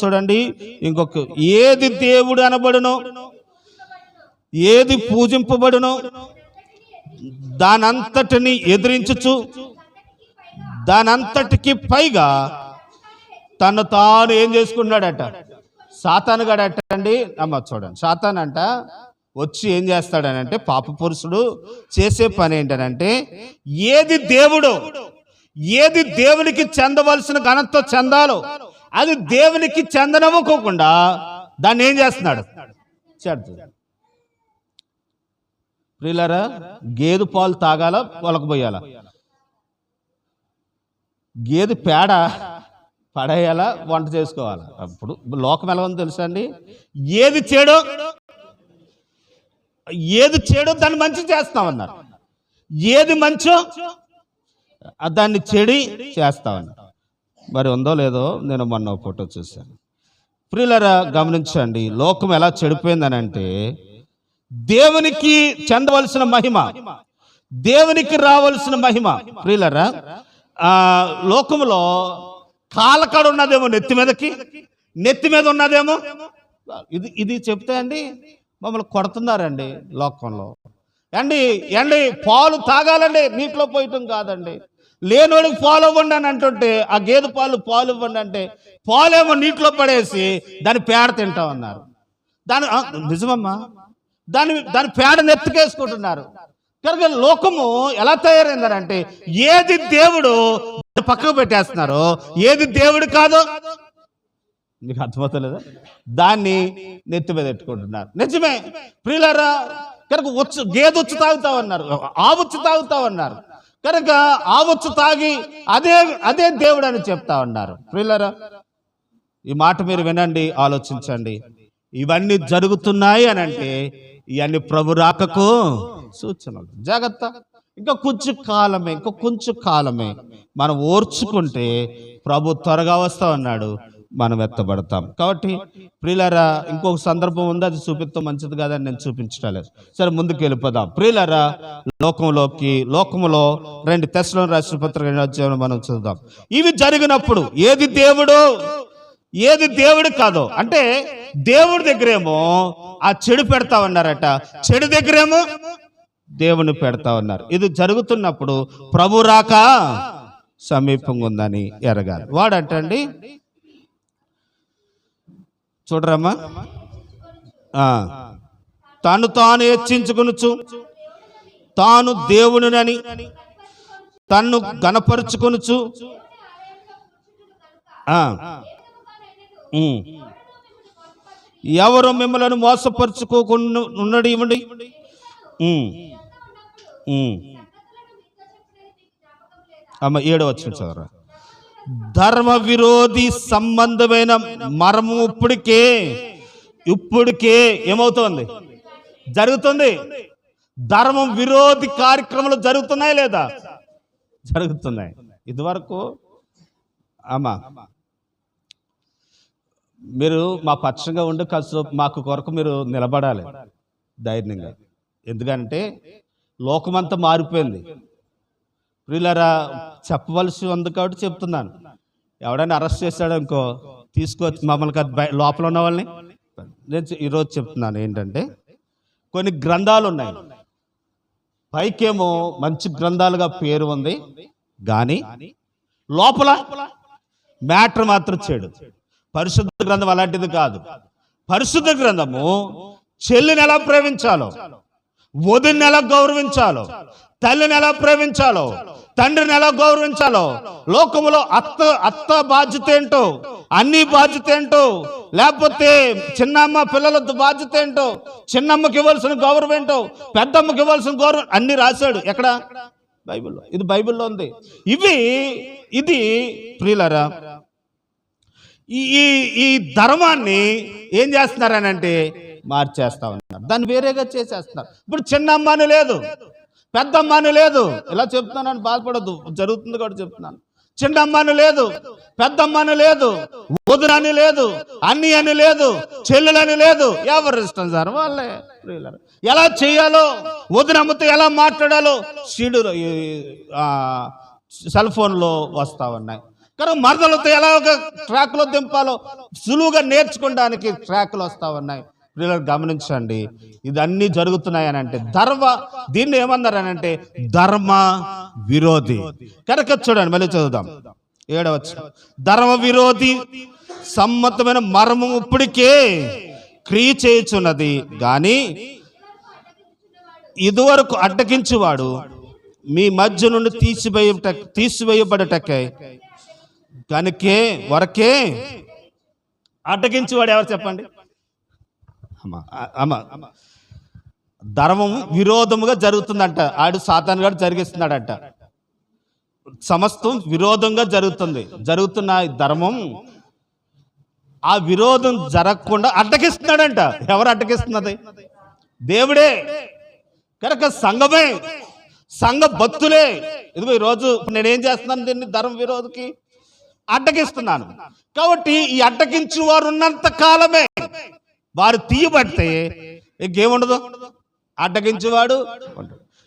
చూడండి, ఇంకొక ఏది దేవుడు అనబడునో, ఏది పూజింపబడునో దానంతటిని ఎదిరించుచు దానంతటికి పైగా తను తాను ఏం చేసుకున్నాడట, సాతాను గడట అండి. అమ్మ చూడండి, సాతాను అంట వచ్చి ఏం చేస్తాడనంటే, పాప పురుషుడు చేసే పని ఏంటనంటే, ఏది దేవుడు, ఏది దేవునికి చెందవలసిన ఘనత చెందాలో అది దేవునికి చెందనివ్వకోకుండా దాన్ని ఏం చేస్తున్నాడు, చేస్తాడు. ప్రియులారా, గేదె పాలు తాగాల, పొలకపోయాలా? గేదె పేడ పడేయాలా, వంట చేసుకోవాలా? అప్పుడు లోకం ఎలా ఉందో తెలుసా అండి? ఏది చెడో దాన్ని మంచి చేస్తామన్నారు, ఏది మంచో దాన్ని చెడి చేస్తామన్నారు. మరి ఉందో లేదో నేను మొన్న ఫోటో చూశాను. ప్రియులారా, గమనించండి, లోకం ఎలా చెడిపోయిందని అంటే, దేవునికి చెందవలసిన మహిమ, దేవునికి రావలసిన మహిమ, ప్రియులారా, లోకములో కాలకాడ ఉన్నదేమో నెత్తి మీద ఉన్నదేమో ఇది చెప్తే అండి మమ్మల్ని కొడుతున్నారండి లోకంలో. అండి పాలు తాగాలండి, నీటిలో పోయటం కాదండి. లేనోడికి పాలు ఇవ్వండి అని అంటుంటే, ఆ గేదె పాలు ఇవ్వండి అంటే పాలేమో నీటిలో పడేసి దాని పేడ తింటామన్నారు. నిజమమ్మా, దాని పేడ నెత్తికేసుకుంటున్నారు. కనుక లోకము ఎలా తయారైందనంటే, ఏది దేవుడు పక్కకు పెట్టేస్తున్నారు, ఏది దేవుడు కాదో మీకు అర్థమవుతలేదా, దాన్ని నెత్తి మీద పెట్టుకుంటున్నారు. నిజమే ప్రియులారా, కనుక గేదె వచ్చి తాగుతామన్నారు, ఆవుచ్చి తాగుతామన్నారు. కనుక ఆవచ్చు తాగి అదే దేవుడు అని చెప్తా ఉన్నారు. ప్రియులారా, ఈ మాట మీరు వినండి, ఆలోచించండి. ఇవన్నీ జరుగుతున్నాయి అని అంటే ఇవన్నీ ప్రభు రాకకు సూచనలు. జాగ్రత్త, ఇంకా కొంచెం కాలమే మనం ఓర్చుకుంటే ప్రభు త్వరగా వస్తా ఉన్నాడు, మనం ఎత్తబడతాం. కాబట్టి ప్రియులారా, ఇంకొక సందర్భం ఉంది, అది చూపిస్తే మంచిది కాదని నేను చూపించలేదు. సరే, ముందుకు వెళ్ళిపోదాం. ప్రియులారా, లోకములో 2 తెస్సలోనికీయులకు రాసిన పత్రిక మనం చూద్దాం. ఇవి జరిగినప్పుడు ఏది దేవుడు కాదో అంటే, దేవుడి దగ్గరేమో ఆ చెడు పెడతా ఉన్నారట, చెడు దగ్గరేమో దేవుని పెడతా ఉన్నారు. ఇది జరుగుతున్నప్పుడు ప్రభు రాక సమీపంగా ఉందని ఎరగాలి. వాడంటండి, చూడరమ్మా, తాను హెచ్చించుకొనుచు తాను దేవునినని తన్ను గణపరుచుకొనుచు ఎవరు మిమ్మల్ని మోసపరుచుకోకుండా ఉన్నది ఇవ్వండి. అమ్మ 7వ వచనం చదవరా. ధర్మ విరోధి సంబంధమైన మరము ఇప్పటికే ఏమవుతోంది, జరుగుతుంది. ధర్మం విరోధి కార్యక్రమాలు జరుగుతున్నాయి లేదా? జరుగుతున్నాయి. ఇదివరకు అమ్మా మీరు మా పక్షంగా ఉండి కాస్త మాకు కొరకు మీరు నిలబడాలి ధైర్యంగా. ఎందుకంటే లోకమంతా మారిపోయింది. ప్రియులారా, చెప్పవలసి ఉంది కాబట్టి చెప్తున్నాను. ఎవడైనా అరెస్ట్ చేశాడు ఇంకో తీసుకొచ్చి మమ్మల్ని లోపల ఉన్న వాళ్ళని నేను ఈరోజు చెప్తున్నాను ఏంటంటే, కొన్ని గ్రంథాలు ఉన్నాయి, పైకేమో మంచి గ్రంథాలుగా పేరు ఉంది, కానీ లోపల మ్యాటర్ మాత్రం చెడు. పరిశుద్ధ గ్రంథం అలాంటిది కాదు. పరిశుద్ధ గ్రంథము చెల్లిని ఎలా ప్రేమించాలో, వదిని ఎలా గౌరవించాలో, తల్లిని ఎలా ప్రేమించాలో, తండ్రిని ఎలా గౌరవించాలో, లోకములో అత్త బాధ్యత ఏంటో, అన్ని బాధ్యత ఏంటో, లేకపోతే చిన్నమ్మ పిల్లల బాధ్యత ఏంటో, చిన్నమ్మకి ఇవ్వాల్సిన గౌరవం ఏంటో, పెద్దమ్మకి ఇవ్వాల్సిన గౌరవం అన్ని రాశాడు. ఎక్కడ? బైబిల్లో. ఇది బైబిల్లో ఉంది. ఇది ప్రియులారా, ఈ ధర్మాన్ని ఏం చేస్తున్నారనంటే మార్చేస్తా ఉన్నారు, దాన్ని వేరేగా చేసేస్తున్నారు. ఇప్పుడు చిన్నమ్మ అని లేదు, పెద్దమ్మ అని లేదు. ఇలా చెప్తున్నాను, బాధపడద్దు, జరుగుతుంది కూడా చెప్తున్నాను. చిన్నమ్మ అని లేదు, పెద్దమ్మ అని లేదు, వదినని లేదు, అన్ని అని లేదు, చెల్లెలని లేదు. ఎవరు ఇష్టం సార్ వాళ్ళే. ఎలా చేయాలో, వదినమ్మతో ఎలా మాట్లాడాలో సీడులో సెల్ ఫోన్లో వస్తూ ఉన్నాయి. కానీ మరదలతో ఎలా ఒక ట్రాక్లో దింపాలో సులువుగా నేర్చుకోవడానికి ట్రాక్లు వస్తూ ఉన్నాయి. వీళ్ళకి గమనించండి, ఇదన్నీ జరుగుతున్నాయని అంటే దీన్ని ఏమన్నారనంటే ధర్మ విరోధి. కనుక చూడండి, మళ్ళీ చదువుదాం 7వ వచనం. ధర్మ విరోధి సమ్మతమైన మర్మం ఇప్పటికే క్రియ చేయుచున్నది, కానీ ఇదివరకు అడ్డగించువాడు మీ మధ్య నుండి తీసివేయబడటకై కనుకే వరకే అడ్డగించువాడు ఎవరు చెప్పండి? ధర్మం విరోధముగా జరుగుతుందంట. ఆడు సాతాను గారు జరిగిస్తున్నాడంట. సమస్తం విరోధంగా జరుగుతున్న ధర్మం ఆ విరోధం జరగకుండా అడ్డగిస్తున్నాడంట. ఎవరు అడ్డగిస్తున్నది? దేవుడే. కనుక సంఘమే, సంఘ భక్తులే. ఇదిగో ఈరోజు నేనేం చేస్తున్నాను, దీన్ని ధర్మ విరోధికి అడ్డగిస్తున్నాను. కాబట్టి ఈ అడ్డగించు వారు ఉన్నంత కాలమే వారు తీయబడితే ఇంకేముండదు. అడ్డగించేవాడు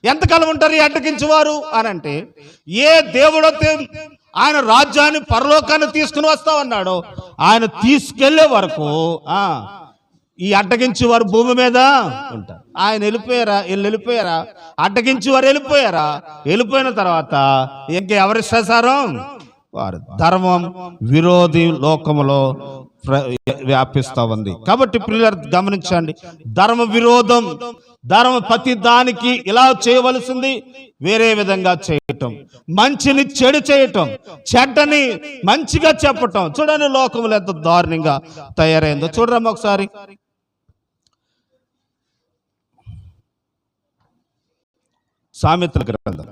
ఎంతకాలం ఉంటారు ఈ అడ్డగించేవారు అని అంటే, ఏ దేవుడైతే ఆయన రాజ్యాన్ని పరలోకాన్ని తీసుకుని వస్తా ఉన్నాడో ఆయన తీసుకెళ్లే వరకు ఈ అడ్డగించేవారు భూమి మీద ఉంటారు. ఆయన వెళ్ళిపోయారా అడ్డగించేవారు వెళ్ళిపోయిన తర్వాత ఇంకెవరి ప్రసారం వారు. ధర్మం విరోధి లోకములో వ్యాపిస్తూ ఉంది. కాబట్టి ప్రియులారా గమనించండి, ధర్మ విరోధం, ప్రతి దానికి ఇలా చేయవలసింది వేరే విధంగా చేయటం, మంచిని చెడు చేయటం, చెడ్డని మంచిగా చెప్పటం. చూడండి లోకములు ఎంత దారుణంగా తయారైందో చూడరమ్మా ఒకసారి. సామెతల గ్రంథం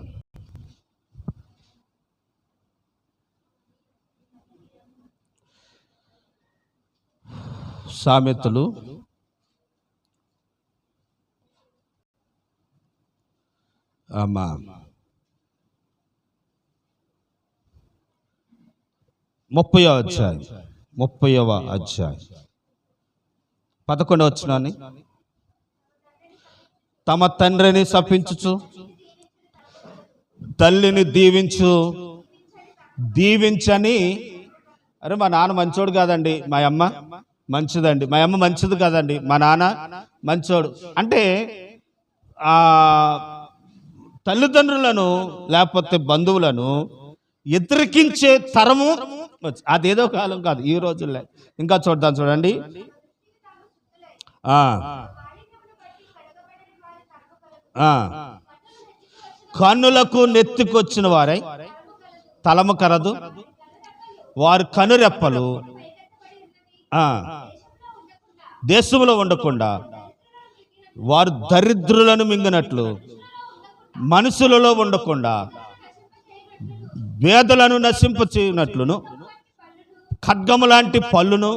30వ అధ్యాయం 11వ వచనాన్ని, తమ తండ్రిని శపించుచు తల్లిని దీవించని. అరే మా నాన్న మంచోడు కాదండి, మా అమ్మ మంచిదండి, మా అమ్మ మంచిది కాదండి, మా నాన్న మంచోడు అంటే తల్లిదండ్రులను లేకపోతే బంధువులను వ్యతిరేకించే తరము అదేదో కాలం కాదు, ఈ రోజుల్లో. ఇంకా చూద్దాం, చూడండి. కన్నులకు నెత్తికొచ్చిన వారై తలము కరదు, వారి కనురెప్పలు దేశంలో ఉండకుండా వారు దరిద్రులను మింగినట్లు, మనుషులలో ఉండకుండా వేదలను నశింపచేయనట్లును, ఖడ్గము లాంటి పళ్ళును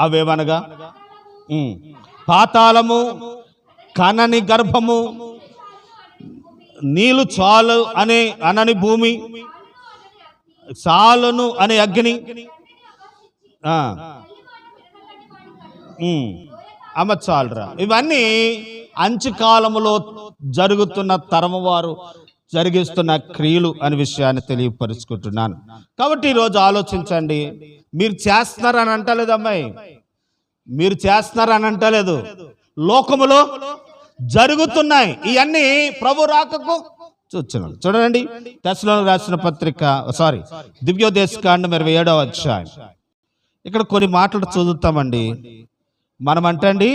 అవేమనగా పాతాళము, కనని గర్భము, నీళ్ళు చాలు అనని భూమి, చాలును అనే అగ్ని, చాలురా. ఇవన్నీ అంచుకాలములో జరుగుతున్న తరము వారు జరిగిస్తున్న క్రియలు అనే విషయాన్ని తెలియపరుచుకుంటున్నాను. కాబట్టి ఈరోజు ఆలోచించండి. మీరు చేస్తున్నారని అంటలేదు అమ్మాయి, మీరు చేస్తున్నారని అంటలేదు, లోకములో జరుగుతున్నాయి ఇవన్నీ ప్రభు రాకకు సూచనలు. చూడండి, తెస్సలోనికీయులకు రాసిన పత్రిక ద్వితీయోపదేశకాండం 27వ అధ్యాయం. ఇక్కడ కొన్ని మాటలు చదువుతామండి. మనం అంటండి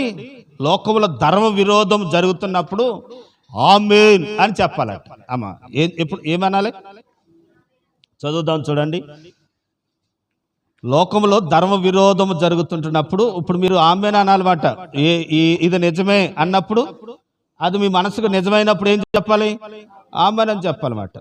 లోకములో ధర్మ విరోధం జరుగుతున్నప్పుడు ఆమేన్ అని చెప్పాలట. అమ్మా ఎప్పుడు ఏమనాలి చదువుదాం. చూడండి, లోకంలో ధర్మ విరోధం జరుగుతుంటున్నప్పుడు ఇప్పుడు మీరు ఆమేన్ అనాలన్నమాట. ఇది నిజమే అన్నప్పుడు అది మీ మనసుకు నిజమైనప్పుడు ఏం చెప్పాలి? ఆమేన్ అని చెప్పాలన్నమాట.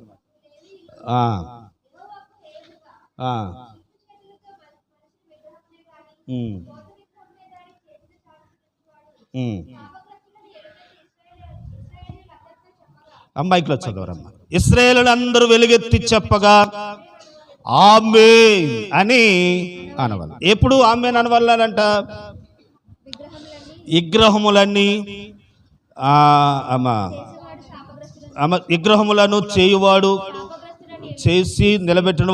అమ్మాయికిలో చదవరమ్మా. ఇశ్రాయేలులందరూ వెలుగెత్తి చెప్పగా ఆమేన్ అని అనవాలి. ఎప్పుడు ఆమేన్ అనవాలంట? విగ్రహములన్నీ విగ్రహములను చేయువాడు చేసి నిలబెట్టిన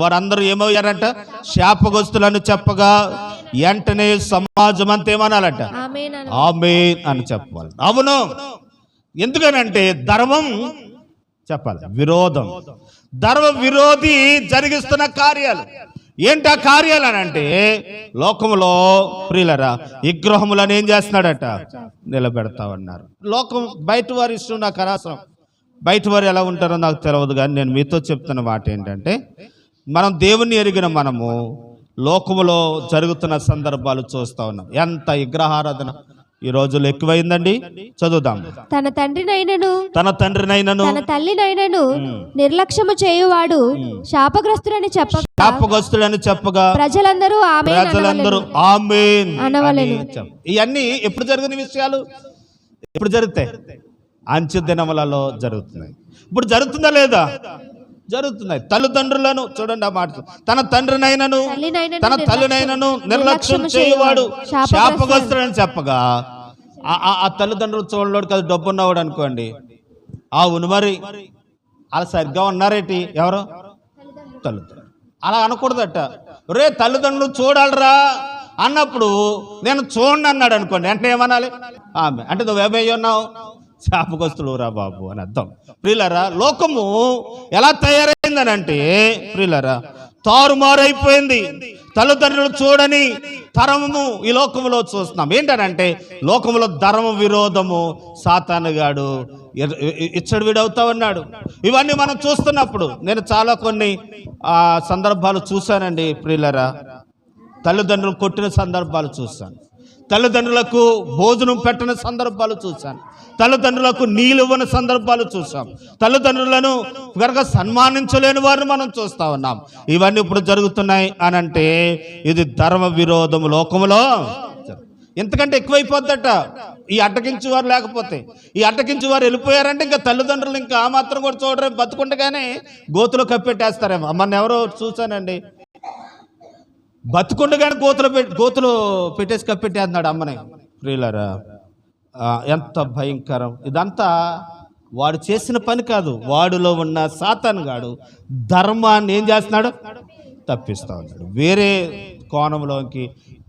వారందరూ ఏమయ్యారంట? శాపగ్రస్తులను చెప్పగా వెంటనే సమాజం అంతా ఏమనాలంట? ఆమేన్ అని చెప్పాలి. అవును, ఎందుకనంటే ధర్మం చెప్పాలి, విరోధం, ధర్మ విరోధి జరిగిస్తున్న కార్యాలు ఏంటి? ఆ కార్యాలు అని అంటే లోకంలో ప్రియులరా విగ్రహములను ఏం చేస్తున్నాడట? నిలబెడతా ఉన్నారు. లోకం బయట వారి ఇష్టం నాకు అనవసరం, బయట వారు ఎలా ఉంటారో నాకు తెలియదు. కానీ నేను మీతో చెప్తున్న మాట ఏంటంటే, మనం దేవుణ్ణి ఎరిగిన మనము లోకములో జరుగుతున్న సందర్భాలు చూస్తూ ఉన్నాం. ఎంత విగ్రహారాధన ఈ రోజుల్లో ఎక్కువైందండి. చదువుదాం. తన తండ్రినైనను తన తల్లినైనను నిర్లక్ష్యము చేయువాడు శాపగ్రస్తుడని చెప్పగా ప్రజలందరూ ఆమేన్ అనవలెను. ఇవన్నీ ఎప్పుడు జరిగిన విషయాలు? ఎప్పుడు జరుగుతాయి? అంచె దినములలో జరుగుతున్నాయి. ఇప్పుడు జరుగుతుందా లేదా? జరుగుతున్నాయి. తల్లిదండ్రులను చూడండి, ఆ మాట, తన తండ్రినైనను తన తల్లినైనను నిర్లక్ష్యం చేయవాడు శాపగ్రస్తుడని చెప్పగా ఆ తల్లిదండ్రులు చూడలేడు కదా, డబ్బు ఉన్నవాడు అనుకోండి. అవును, మరి అలా సరిగ్గా ఉన్నారేటి? ఎవరు? తల్లిదండ్రులు. అలా అనకూడదట. రే తల్లిదండ్రులు చూడాలరా అన్నప్పుడు నేను చూడండి అన్నాడు అనుకోండి, అంటే ఏమనాలి? ఆమె అంటే నువ్వేమై ఉన్నావు? శాపగ్రస్తుడు రా బాబు అని అర్థం. ప్రియులరా, లోకము ఎలా తయారైందని అంటే ప్రియులరా తారుమారైపోయింది. తల్లిదండ్రులు చూడని తరము ఈ లోకములో చూస్తున్నాం. ఏంటనంటే లోకములో ధర్మ విరోధము, సాతానుగాడు ఇచ్చడు వీడవుతా ఉన్నాడు. ఇవన్నీ మనం చూస్తున్నప్పుడు నేను చాలా కొన్ని సందర్భాలు చూశానండి ప్రియులరా. తల్లిదండ్రులు కొట్టిన సందర్భాలు చూశాను, తల్లిదండ్రులకు భోజనం పెట్టిన సందర్భాలు చూశాను, తల్లిదండ్రులకు నీళ్ళు ఇవ్వని సందర్భాలు చూసాం, తల్లిదండ్రులను కనుక సన్మానించలేని వారిని మనం చూస్తూ ఉన్నాం. ఇవన్నీ ఇప్పుడు జరుగుతున్నాయి అని అంటే ఇది ధర్మ విరోధము లోకములో. ఎంతకంటే ఎక్కువైపోద్దట ఈ అడ్డకించు వారు. లేకపోతే ఈ అడ్డకించు వారు వెళ్ళిపోయారంటే ఇంకా తల్లిదండ్రులు ఇంకా ఆ మాత్రం కూడా చూడరే, బతుకుండగానే గోతులో కప్పెట్టేస్తారేమో. అమ్మని ఎవరో చూశానండి, బతుకుండగానే గోతులు పెట్టేసి కప్పెట్టేస్తున్నాడు అమ్మని. ప్రియులారా, ఎంత భయంకరం! ఇదంతా వాడు చేసిన పని కాదు, వాడిలో ఉన్న సాతానుగాడు ధర్మాన్ని ఏం చేస్తున్నాడు? తప్పిస్తా ఉన్నాడు, వేరే కోణంలోకి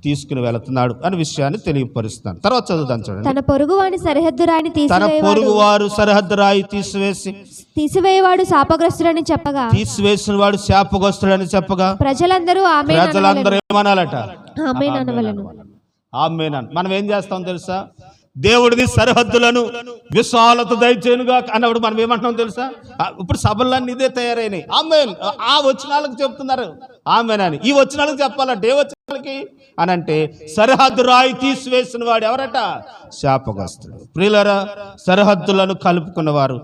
తీసుకుని వెళుతున్నాడు అనే విషయాన్ని తెలియపరుస్తున్నాడు. తర్వాత చదువుతాను చూడండి. తన పొరుగువారి సరిహద్దు రాయి తీసివేయవాడు శాపగ్రస్తుడని చెప్పగా తీసివేసిన వాడు శాపగ్రస్తుడని చెప్పగా ప్రజలందరూ ఏమనాలట? ఆమేన్ అనవలెను. ఆమేన్. మనం ఏం చేస్తాం తెలుసా? దేవుడిది సరిహద్దులను విశాలత దయచేనుగా అన్నప్పుడు మనం ఏమంటున్నాం తెలుసా? ఇప్పుడు సభలన్నీ ఇదే తయారైనాయి. ఆమేన్. ఆ వచనాలకు చెప్తున్నారు ఆమేన్ అని. ఈ వచనాలకు చెప్పాలంటే ఏ వచనాలకి అని అంటే సరిహద్దు రాయి తీసివేసిన వాడు ఎవరట? శాపగ్రస్తుడు. ప్రియులారా, సరిహద్దులను కలుపుకున్నవారు.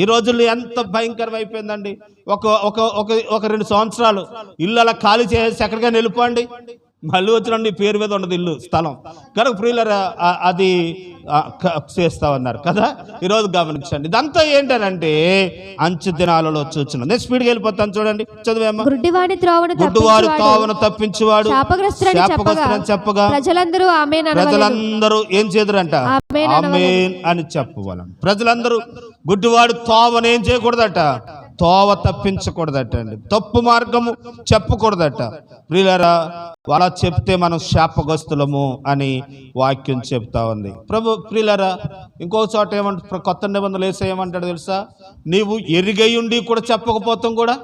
ఈ రోజుల్లో ఎంత భయంకరం అయిపోయిందండి. ఒక 2 సంవత్సరాలు ఇల్లు అలా ఖాళీ చేసి ఎక్కడికైనా వెళ్ళిపోండి, మళ్ళీ వచ్చినండి పేరు మీద ఉండదు ఇల్లు, స్థలం. కనుక ప్రియులరా అది చేస్తా ఉన్నారు కదా. ఈరోజు గమనించండి, ఇదంతా ఏంటనంటే అంచు దినాలలో చూస్తున్నాం. నేను స్పీడ్గా వెళ్ళిపోతాను చూడండి, చదివేమ్మా. గుడ్డివారి త్రోవను తప్పించువాడు శాపగ్రస్తుడని చెప్పగా ప్రజలందరూ ఏం చేదురంట? ఆమేన్ అని చెప్పవాలని. ప్రజలందరూ గుడ్డివాడు త్రోవను ఏం చేయకూడదట? తోవ తప్పించకూడదట అండి, తప్పు మార్గము చెప్పకూడదట. ప్రియులారా, అలా చెప్తే మనం శాపగ్రస్తులము అని వాక్యం చెప్తా ఉంది. ప్రియులారా, ఇంకో చోట ఏమంటారు? కొత్త నిబంధనలు వేసే ఏమంటాడు తెలుసా? నీవు ఎరిగై ఉండి కూడా చెప్పకపోతాం కూడా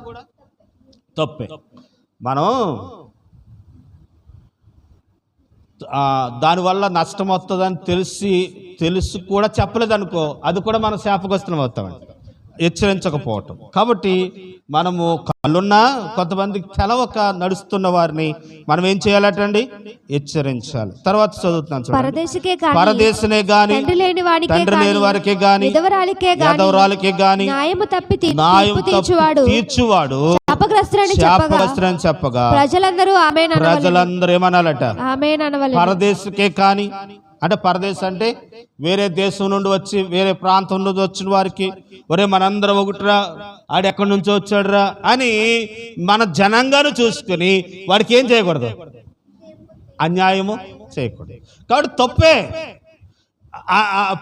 తప్పే. మనం దానివల్ల నష్టం వస్తుందని తెలిసి కూడా చెప్పలేదనుకో, అది కూడా మనం శాపగ్రస్తులం అవుతామండి. హెచ్చరించకపోవటం. కాబట్టి మనము కళ్ళున్నా కొంతమందికి తెలవక నడుస్తున్న వారిని మనం ఏం చేయాలటండి? హెచ్చరించాలి. తర్వాత చదువుతున్నాను చూడండి. పరదేశనే గాని తండ్రి లేని వారికే గాని విధవరాలికే గాని న్యాయము తప్పి తీర్చువాడు శాపగ్రస్తుడని చెప్పగా ప్రజలందరూ ఏమనాలట? పరదేశకే కాని, అంటే పరదేశం అంటే వేరే దేశం నుండి వచ్చి వేరే ప్రాంతం నుండి వచ్చిన వారికి, ఒరే మనందరం ఒకటిరా, ఆడెక్కడి నుంచి వచ్చాడురా అని మన జనంగాను చూసుకుని వాడికి ఏం చేయకూడదు? అన్యాయము చేయకూడదు. కాబట్టి తప్పే.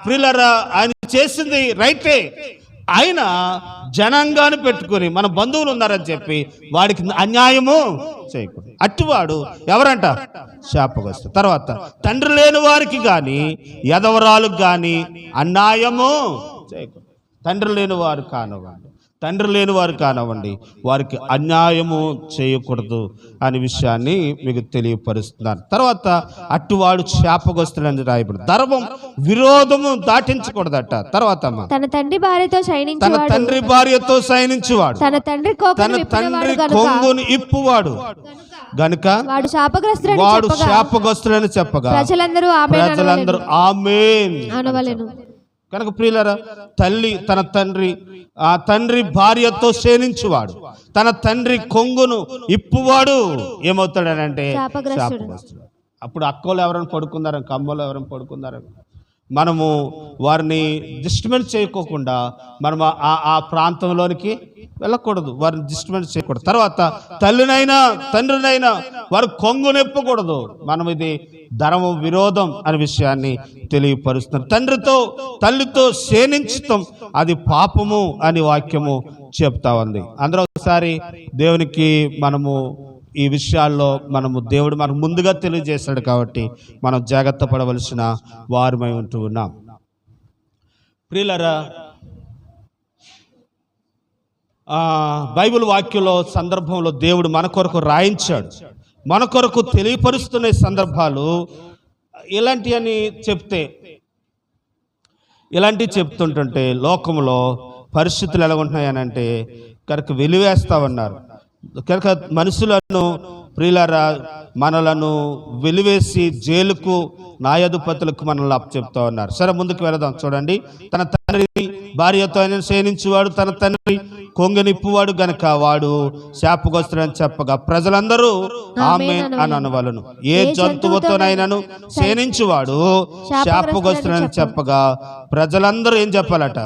ప్రియులారా, ఆయన చేసింది రైటే. ఆయన జనంగాను పెట్టుకుని మన బంధువులు ఉన్నారని చెప్పి వాడికి అన్యాయము చేయకూడదు. అట్టివాడు ఎవరంట? శాపగ్రస్తుడు. తర్వాత తండ్రి లేని వారికి గాని యదవరాలకు గాని అన్యాయము చేయకూడదు. తండ్రి లేని వారు కానివ్వండి వారికి అన్యాయము చేయకూడదు అనే విషయాన్ని మీకు తెలియపరుస్తున్నాను. తర్వాత అట్టువాడు శాపగ్రస్తుడని రాయబడి ధర్మం విరోధము దాటించకూడదట. తర్వాత తన తండ్రి భార్యతో శయనించువాడు తన తండ్రి కొంగును ఇప్పువాడు గనుక వాడు శాపగ్రస్తుడని చెప్పగా ప్రజలందరూ ఆమేన్ అనవలెను. కనుక ప్రియులారా, తన తండ్రి భార్యతో శయనించువాడు తన తండ్రి కొంగును ఇప్పువాడు ఏమవుతాడనంటే శాపగ్రస్తుడు. అప్పుడు అక్కోలు ఎవరైనా పడుకున్నారని, కమ్మలు ఎవరైనా పడుకున్నారని మనము వారిని డిస్టర్బెన్స్ చేయకోకుండా మనం ఆ ప్రాంతంలోనికి వెళ్ళకూడదు, వారిని డిస్టర్బెన్స్ చేయకూడదు. తర్వాత తల్లినైనా తండ్రినైనా వారు కొంగు నెప్పకూడదు. మనం ఇది ధర్మ విరోధం అనే విషయాన్ని తెలియపరుస్తున్నారు. తల్లితో శయనించటం అది పాపము అని వాక్యము చెప్తా ఉంది. అందరూ ఒకసారి దేవునికి మనము ఈ విషయాల్లో దేవుడు మనకు ముందుగా తెలియజేశాడు కాబట్టి మనం జాగ్రత్త పడవలసిన వారమై ఉంటూ ఉన్నాం. ప్రియులారా, బైబిల్ వాక్యంలో సందర్భంలో దేవుడు మన కొరకు రాయించాడు, మన కొరకు తెలియపరుస్తున్న సందర్భాలు ఇలాంటివని చెప్తుంటుంటే లోకంలో పరిస్థితులు ఎలాగుంటున్నాయని అంటే కనుక వెలివేస్తా ఉన్నారు. కనుక మనుషులను ప్రియులారా మనలను వెలివేసి జైలుకు న్యాయాధిపతులకు మనల్ని అప్పచెప్తా ఉన్నారు. సరే, ముందుకు వెళదాం. చూడండి. తన తండ్రి భార్యతో ఆయన శయనించువాడు తన తండ్రి కొంగనిప్పువాడు గనక వాడు శాపగ్రస్తుడని చెప్పగా ప్రజలందరూ ఆమేన్ అని అనవలెను. ఏ జంతువుతోనైనాను శయనించువాడు శాపగ్రస్తుడని చెప్పగా ప్రజలందరూ ఏం చెప్పాలట?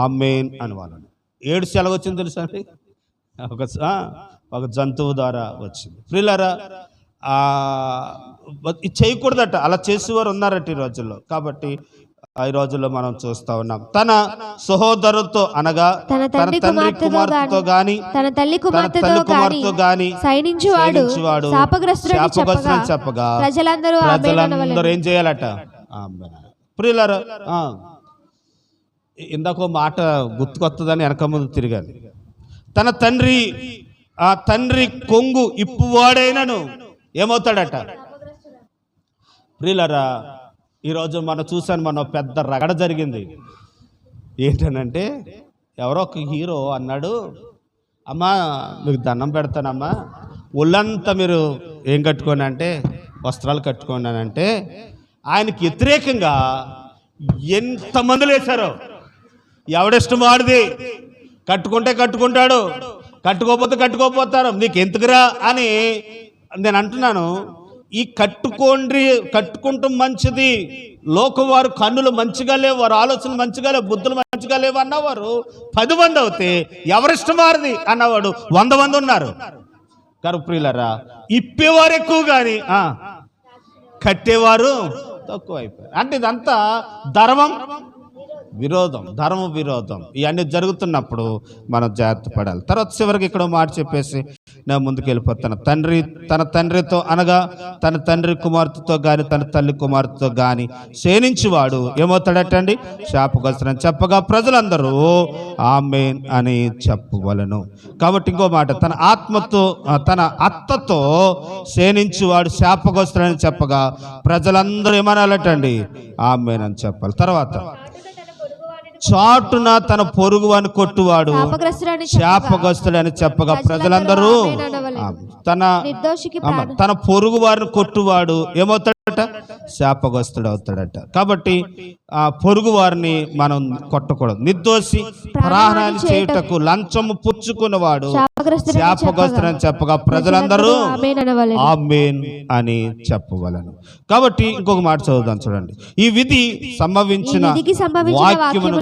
ఆమేన్ అనవలెను. 7 సెలవు వచ్చింది తెలుసా అండి? ఒక జంతువు ద్వారా వచ్చింది. ప్రియులారా, చేయకూడదట. అలా చేసేవారు ఉన్నారట ఈ రోజుల్లో. కాబట్టి ఈ రోజుల్లో మనం చూస్తా ఉన్నాం. తన సహోదరులతో అనగా తన తండ్రి కుమార్తెతో గాని తన తల్లి కుమార్తెతో గాని శయనించువాడు శాపగ్రస్తుడని చెప్పగా ప్రజలందరూ ఏం చేయాలట? ప్రియులారా, ఇందాక మాట గుర్తుకొస్తుందని వెనక ముందు తిరిగాను. తన తండ్రి కొంగు ఇప్పువాడైనను ఏమవుతాడట? ప్రియులారా, ఈరోజు మనం చూసాను, మన పెద్ద రగడ జరిగింది. ఏంటనంటే ఎవరో ఒక హీరో అన్నాడు, అమ్మా మీకు దండం పెడతానమ్మా, ఒళ్ళంతా మీరు ఏం కట్టుకోండి అంటే వస్త్రాలు కట్టుకోండి. ఆయనకి వ్యతిరేకంగా ఎంతమంది లేచారో. ఎవడిష్టం వాడిది, కట్టుకుంటే కట్టుకుంటాడు, కట్టుకోకపోతే కట్టుకోపోతారు, నీకు ఎందుకురా అని నేను అంటున్నాను. ఈ కట్టుకుంటూ మంచిది, లోకం వారు కన్నులు మంచిగా లేవు, వారు ఆలోచనలు మంచిగా లేవు, బుద్ధులు మంచిగా లేవు అన్నవారు 10 మంది అవుతే ఎవరిష్టం వారిది అన్నవాడు 100 మంది ఉన్నారు. ప్రియులారా, ఇప్పేవారు ఎక్కువ కానీ కట్టేవారు తక్కువ అయిపోయారు. అంటే ఇదంతా ధర్మ విరోధం ఇవన్నీ జరుగుతున్నప్పుడు మనం జాగ్రత్త పడాలి. తర్వాత చివరికి ఇక్కడ మాట చెప్పేసి నేను ముందుకు వెళ్ళిపోతాను. తన తండ్రితో అనగా తన తండ్రి కుమార్తెతో గాని తన తల్లి కుమార్తెతో గాని శయనించువాడు ఏమవుతాడటండి? శాపగ్రస్తుడని చెప్పగా ప్రజలందరూ ఆమేన్ అని చెప్పవలెను. కాబట్టి ఇంకో మాట, తన అత్తతో శయనించువాడు శాపగ్రస్తుడని చెప్పగా ప్రజలందరూ ఏమనాలటండి? ఆమేన్ అని చెప్పాలి. తర్వాత చాటున తన పొరుగువాని కొట్టువాడు శాపగ్రస్తుడని శాపగ్రస్తుడని చెప్పగా ప్రజలందరూ తన పొరుగు వారిని కొట్టువాడు ఏమవుతాడట? శాపగ్రస్తుడు అవుతాడట. కాబట్టి ఆ పొరుగు వారిని మనం కొట్టకూడదు. నిర్దోషి ప్రాణాన్ని చేయుటకు లంచము పుచ్చుకున్నవాడు శాపగ్రస్తుడని చెప్పగా ప్రజలందరూ ఆమేన్ అని చెప్పవలను. కాబట్టి ఇంకొక మాట చదువుదాం చూడండి. ఈ విధి సంభవించిన వాక్యమును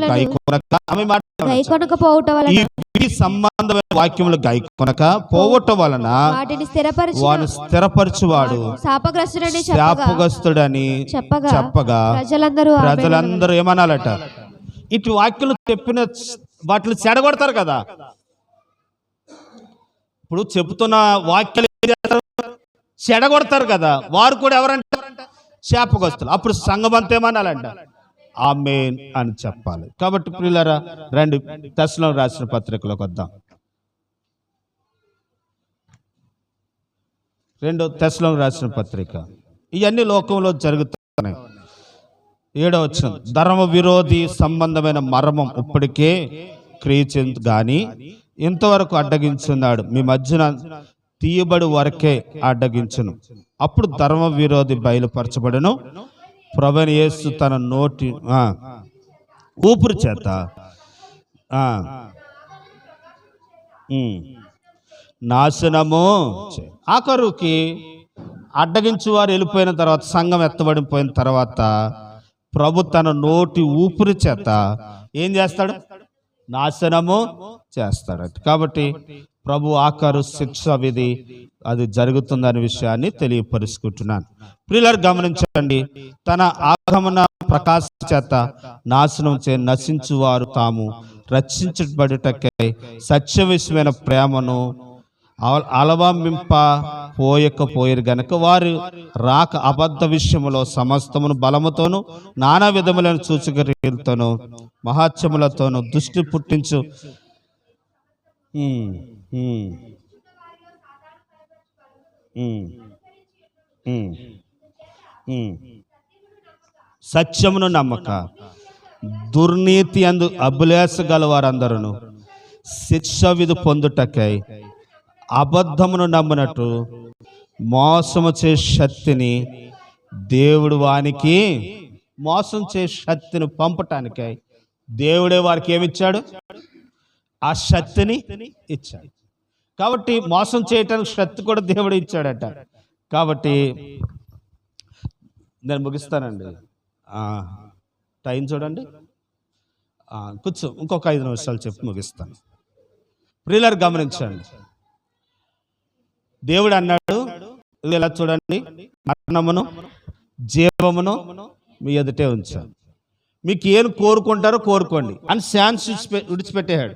సంబంధమైన వాక్యములు గైకొనక పోవటం వలన వాడు స్థిరపరచువాడు శాపగ్రస్తుడని చెప్పగా ప్రజలందరూ ఏమనాలట? ఇటు వాక్యలు చెప్పిన వాటిని చెడగొడతారు కదా. ఇప్పుడు చెబుతున్న వాక్యాలు చెడగొడతారు కదా, వారు కూడా ఎవరంటారు? శాపగ్రస్తులు. అప్పుడు సంఘం అంతా ఏమనాలంట? ఆమేన్ అని చెప్పాలి. కాబట్టి ప్రియులారా, రండి తెస్సలోనికీయులకు రాసిన పత్రికలోకి వద్దాం. 2 తెస్సలోనికీయులకు రాసిన పత్రిక. ఇవన్నీ లోకంలో జరుగుతున్నాయి. 7వ వచనం, ధర్మ విరోధి సంబంధమైన మర్మం ఇప్పటికే క్రియ గాని ఇంతవరకు అడ్డగించున్నాడు, మీ మధ్యన తీయబడి వరకే అడ్డగించును. అప్పుడు ధర్మ విరోధి బయలుపరచబడును. ప్రభువైన యేసు తన నోటి ఊపిరి చేత నాశనము ఆఖరుకి అడ్డగించు వారు వెళ్ళిపోయిన తర్వాత, సంఘం ఎత్తబడిపోయిన తర్వాత ప్రభు తన నోటి ఊపిరి చేత ఏం చేస్తాడు? నాశనము చేస్తాడు. కాబట్టి ప్రభు ఆఖరు శిక్ష విధి అది జరుగుతుందనే విషయాన్ని తెలియపరుచుకుంటున్నాను. ప్రియులారా గమనించండి, తన ఆగమన ప్రకాశ చేత నాశనం నశించువారు తాము రక్షించబడుటకై సత్య విషయమైన ప్రేమను అలవమింపపోయకపోయారు గనుక వారు రాక అబద్ధ విషయములో సమస్తమును బలముతోను నానా విధములైన సూచక క్రియలతోను మహాత్యములతోను దృష్టి పుట్టించు సత్యమును నమ్మక దుర్నీతి అందు అభిలాష గల వారందరూ శిక్ష విధి పొందుటకై అబద్ధమును నమ్మినట్టు మోసము చే శక్తిని దేవుడు వానికి మోసం చే శక్తిని పంపటానికై దేవుడే వారికి ఏమిచ్చాడు? ఆ శక్తిని ఇచ్చాడు. కాబట్టి మోసం చేయటానికి శక్తి కూడా దేవుడు ఇచ్చాడట. కాబట్టి నేను ముగిస్తానండి. టైం చూడండి, కూర్చో, ఇంకొక 5 నిమిషాలు చెప్పి ముగిస్తాను. ప్రియులారా గమనించండి, దేవుడు అన్నాడు, ఇలా చూడండి, మరణమును జీవమును మీ ఎదుటే ఉంచాను, మీకు ఏం కోరుకుంటారో కోరుకోండి అని ఛాన్స్ విడిచిపెట్టాడు.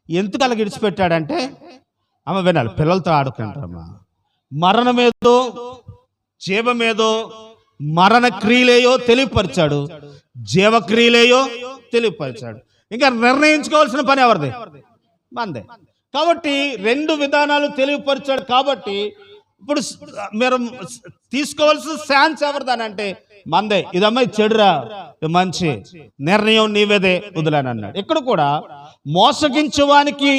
ఎందుకు అలా విడిచిపెట్టాడంటే, అమ్మ వినాలి, పిల్లలతో ఆడుకుంటారమ్మా, మరణమేదో జీవమేదో, మరణ క్రియలేయో తెలియపరిచాడు, జీవక్రియలేయో తెలియపరిచాడు. ఇంకా నిర్ణయించుకోవాల్సిన పని ఎవరిది? మందే. కాబట్టి 2 విధానాలు తెలియపరిచాడు. కాబట్టి ఇప్పుడు మీరు తీసుకోవాల్సిన ఛాన్స్ ఎవరిదానంటే మందే. ఇదమ్మా చెడురా, మంచి నిర్ణయం నీవేదే వదిలేని అన్నాడు. ఇక్కడ కూడా మోసగించేవానికి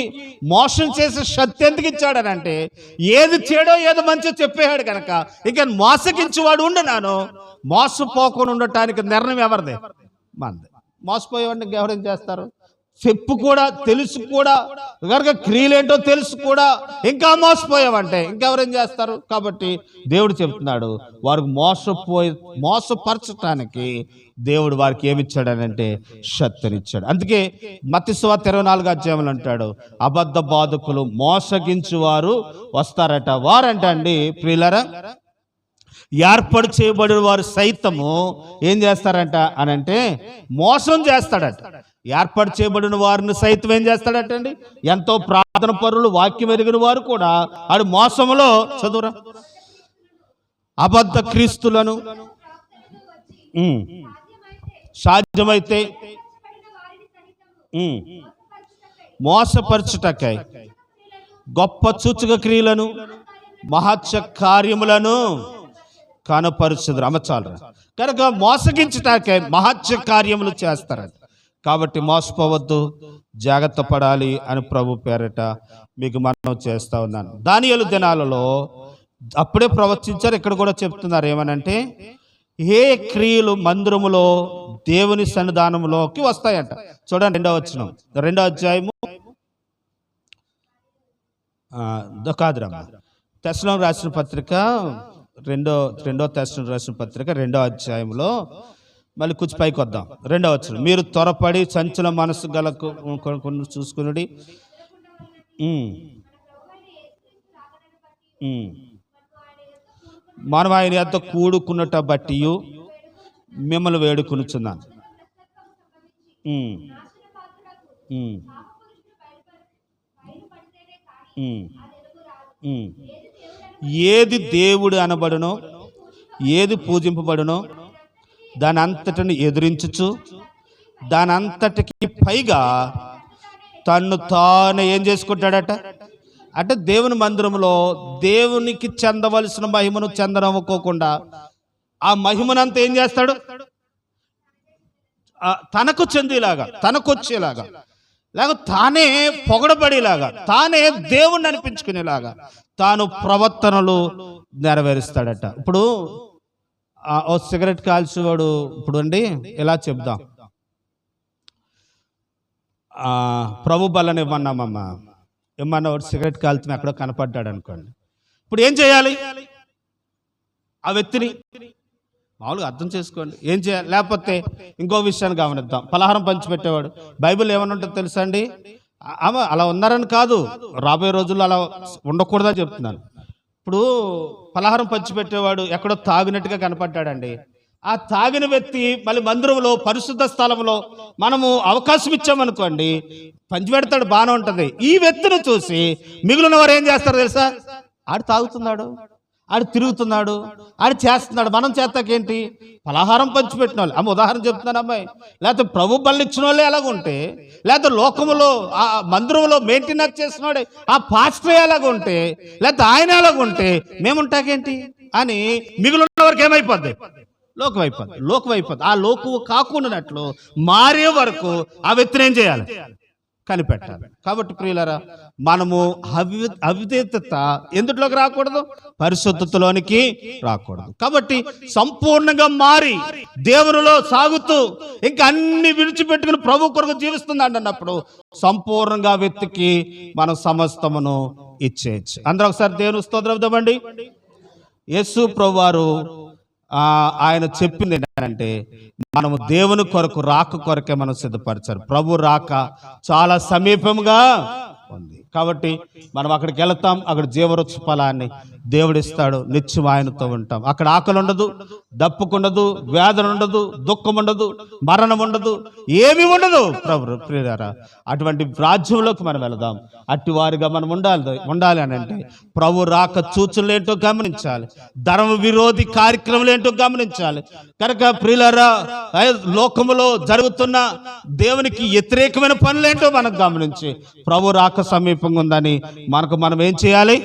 మోసం చేసే శక్తి ఎందుకు ఇచ్చాడనంటే, ఏది చెడో ఏది మంచో చెప్పేవాడు కనుక ఇక మోసగించేవాడు ఉండనాను, మోసపోకుండా ఉండటానికి నిర్ణయం ఎవరిదే? మందే. మోసపోయేవాడిని ఎవరేం చేస్తారు? చెప్పు కూడా తెలుసు కూడా కనుక క్రియలేంటో తెలుసు కూడా ఇంకా మోసపోయావంటే ఇంకెవరేం చేస్తారు? కాబట్టి దేవుడు చెప్తున్నాడు, వారికి మోసపరచటానికి దేవుడు వారికి ఏమిచ్చాడనంటే శక్తినిచ్చాడు. అందుకే మత్తయి సువార్త 24వ అధ్యాయంలో అంటాడు, అబద్ధ బాధకులు మోసగించువారు వస్తారట. వారంట అండి ప్రియులారా, ఏర్పాటు చేయబడిన వారు సైతము ఏం చేస్తారంట అనంటే మోసం చేస్తాడట. ఏర్పాటు చేయబడిన వారిని సైతం ఏం చేస్తాడటండి? ఎంతో ప్రార్థన పరులు, వాక్యం ఎరిగిన వారు కూడా ఆడు మోసములో, చదువురా, అబద్ధ క్రీస్తులను సాధ్యమైతే మోసపరచుటకై గొప్ప సూచక క్రియలను మహత్య కార్యములను కనపరుచుదురు. అమ్మచాలరా కనుక మోసగించుటకై మహత్య కార్యములు చేస్తారట. కాబట్టి మోసపోవద్దు, జాగ్రత్త పడాలి అని ప్రభు పేరట మీకు మనం చేస్తా ఉన్నాను. దానియేలు దినాలలో అప్పుడే ప్రవచించారు, ఇక్కడ కూడా చెప్తున్నారు. ఏమనంటే ఏ క్రియలు మందిరములో దేవుని సన్నిధానంలోకి వస్తాయంట. చూడండి 2వ వచనం, 2వ అధ్యాయము కాదురమ్మ తెస్సలోనికీయులకు రాసిన పత్రిక 2వ తెస్సలోనికీయులకు రాసిన పత్రిక 2వ అధ్యాయంలో మళ్ళీ కొంచెం పైకి వద్దాం. 2వ వచనం, మీరు త్వరపడి చంచల మనసు గల చూసుకుని మనం ఆయన యొద్ద కూడుకున్నట బట్టి మిమ్మల్ని వేడుకొనుచున్నాను. ఏది దేవుడు అనబడునో, ఏది పూజింపబడునో దాని అంతటిని ఎదిరించుచు, దాని అంతటికి పైగా తన్ను తాను ఏం చేసుకుంటాడట అంటే దేవుని మందిరంలో దేవునికి చెందవలసిన మహిమను చెందనవ్వుకోకుండా ఆ మహిమనంతా ఏం చేస్తాడు, తనకు చెందేలాగా, తనకు వచ్చేలాగా, లేక తానే పొగడబడేలాగా, తానే దేవుణ్ణి అనిపించుకునేలాగా తాను ప్రవర్తనలు నెరవేరుస్తాడట. ఇప్పుడు ఓ సిగరెట్ కాల్చేవాడు, ఇప్పుడు అండి ఎలా చెప్దాం, ప్రభు బలని ఇవ్వన్నామమ్మా, ఏమన్నా వాడు సిగరెట్ కాల్చిన ఎక్కడో కనపడ్డాడు అనుకోండి, ఇప్పుడు ఏం చేయాలి? ఆ వ్యక్తిని మామూలుగా అర్థం చేసుకోండి, ఏం చేయాలి? లేకపోతే ఇంకో విషయాన్ని గమనిద్దాం. పలహారం పంచిపెట్టేవాడు, బైబిల్ ఏమని ఉంటుందో తెలుసా అండి? అలా ఉన్నారని కాదు, రాబోయే రోజుల్లో అలా ఉండకూడదని చెప్తున్నాను. ఇప్పుడు పలహారం పంచిపెట్టేవాడు ఎక్కడో తాగినట్టుగా కనపడ్డాడండి. ఆ తాగిన వ్యక్తి మళ్ళీ మందిరంలో పరిశుద్ధ స్థలంలో మనము అవకాశం ఇచ్చామనుకోండి, పంచిపెడతాడు, బాగానే ఉంటుంది. ఈ వ్యక్తిని చూసి మిగిలిన వారు ఏం చేస్తారు తెలుసా? ఆడు తాగుతున్నాడు, ఆడు తిరుగుతున్నాడు, ఆడు చేస్తున్నాడు, మనం చేస్తాకేంటి? పలహారం పంచిపెట్టిన వాళ్ళు, అమ్మ ఉదాహరణ చెప్తున్నాను అమ్మాయి, లేకపోతే ప్రభు బళ్ళు ఇచ్చిన వాళ్ళే ఎలాగుంటే, లేకపోతే లోకములో ఆ మందిరంలో మెయింటెనెన్స్ చేసిన వాడే ఆ పాస్టర్ ఎలాగుంటే, లేకపోతే ఆయన ఎలాగుంటే మేముంటాకేంటి అని మిగిలిన వరకు ఏమైపోద్ది? లోకమైపోద్ది. ఆ లోకువు కాకుండానట్లు మారే వరకు ఆ వ్యక్తిని ఏం చేయాలి? కనిపెట్టాలి. కాబట్టి ప్రియులారా, మనము అవిధేయత ఎందులోకి రాకూడదు? పరిశుద్ధతలోనికి రాకూడదు. కాబట్టి సంపూర్ణంగా మారి దేవునిలో సాగుతూ ఇంకా అన్ని విడిచిపెట్టుకుని ప్రభు కొరకు జీవిస్తుంది అన్నప్పుడు సంపూర్ణంగా వ్యక్తికి మనం సమస్తమును ఇచ్చేయచ్చు. అందరూ ఒకసారి దేవుని స్తోత్రం చెప్దామండి. యేసు ప్రభువారు ఆయన చెప్పింది ఏంటంటే, మనము దేవుని కొరకు రాక కొరకే మనం సిద్ధపరచారు. ప్రభు రాక చాలా సమీపంగా ఉంది. కాబట్టి మనం అక్కడికి వెళతాం, అక్కడ జీవవృక్ష ఫలాన్ని దేవుడిస్తాడు, నిత్యం ఆయనతో ఉంటాం. అక్కడ ఆకలి ఉండదు, దప్పుకుండదు, వేదన ఉండదు, దుఃఖం ఉండదు, మరణం ఉండదు, ఏమీ ఉండదు. ప్రభు ప్రియులారా, అటువంటి రాజ్యంలోకి మనం వెళదాం. అట్టి వారిగా మనం ఉండాలి అని అంటే ప్రభు రాక సూచనలు ఏంటో గమనించాలి, ధర్మ విరోధి కార్యక్రమాలు ఏంటో గమనించాలి. కనుక ప్రియులారా, లోకములో జరుగుతున్న దేవునికి వ్యతిరేకమైన పనులేంటో మనం గమనించి ప్రభు రాక సమీపంగా ఉందని మనం ఏం చేయాలి?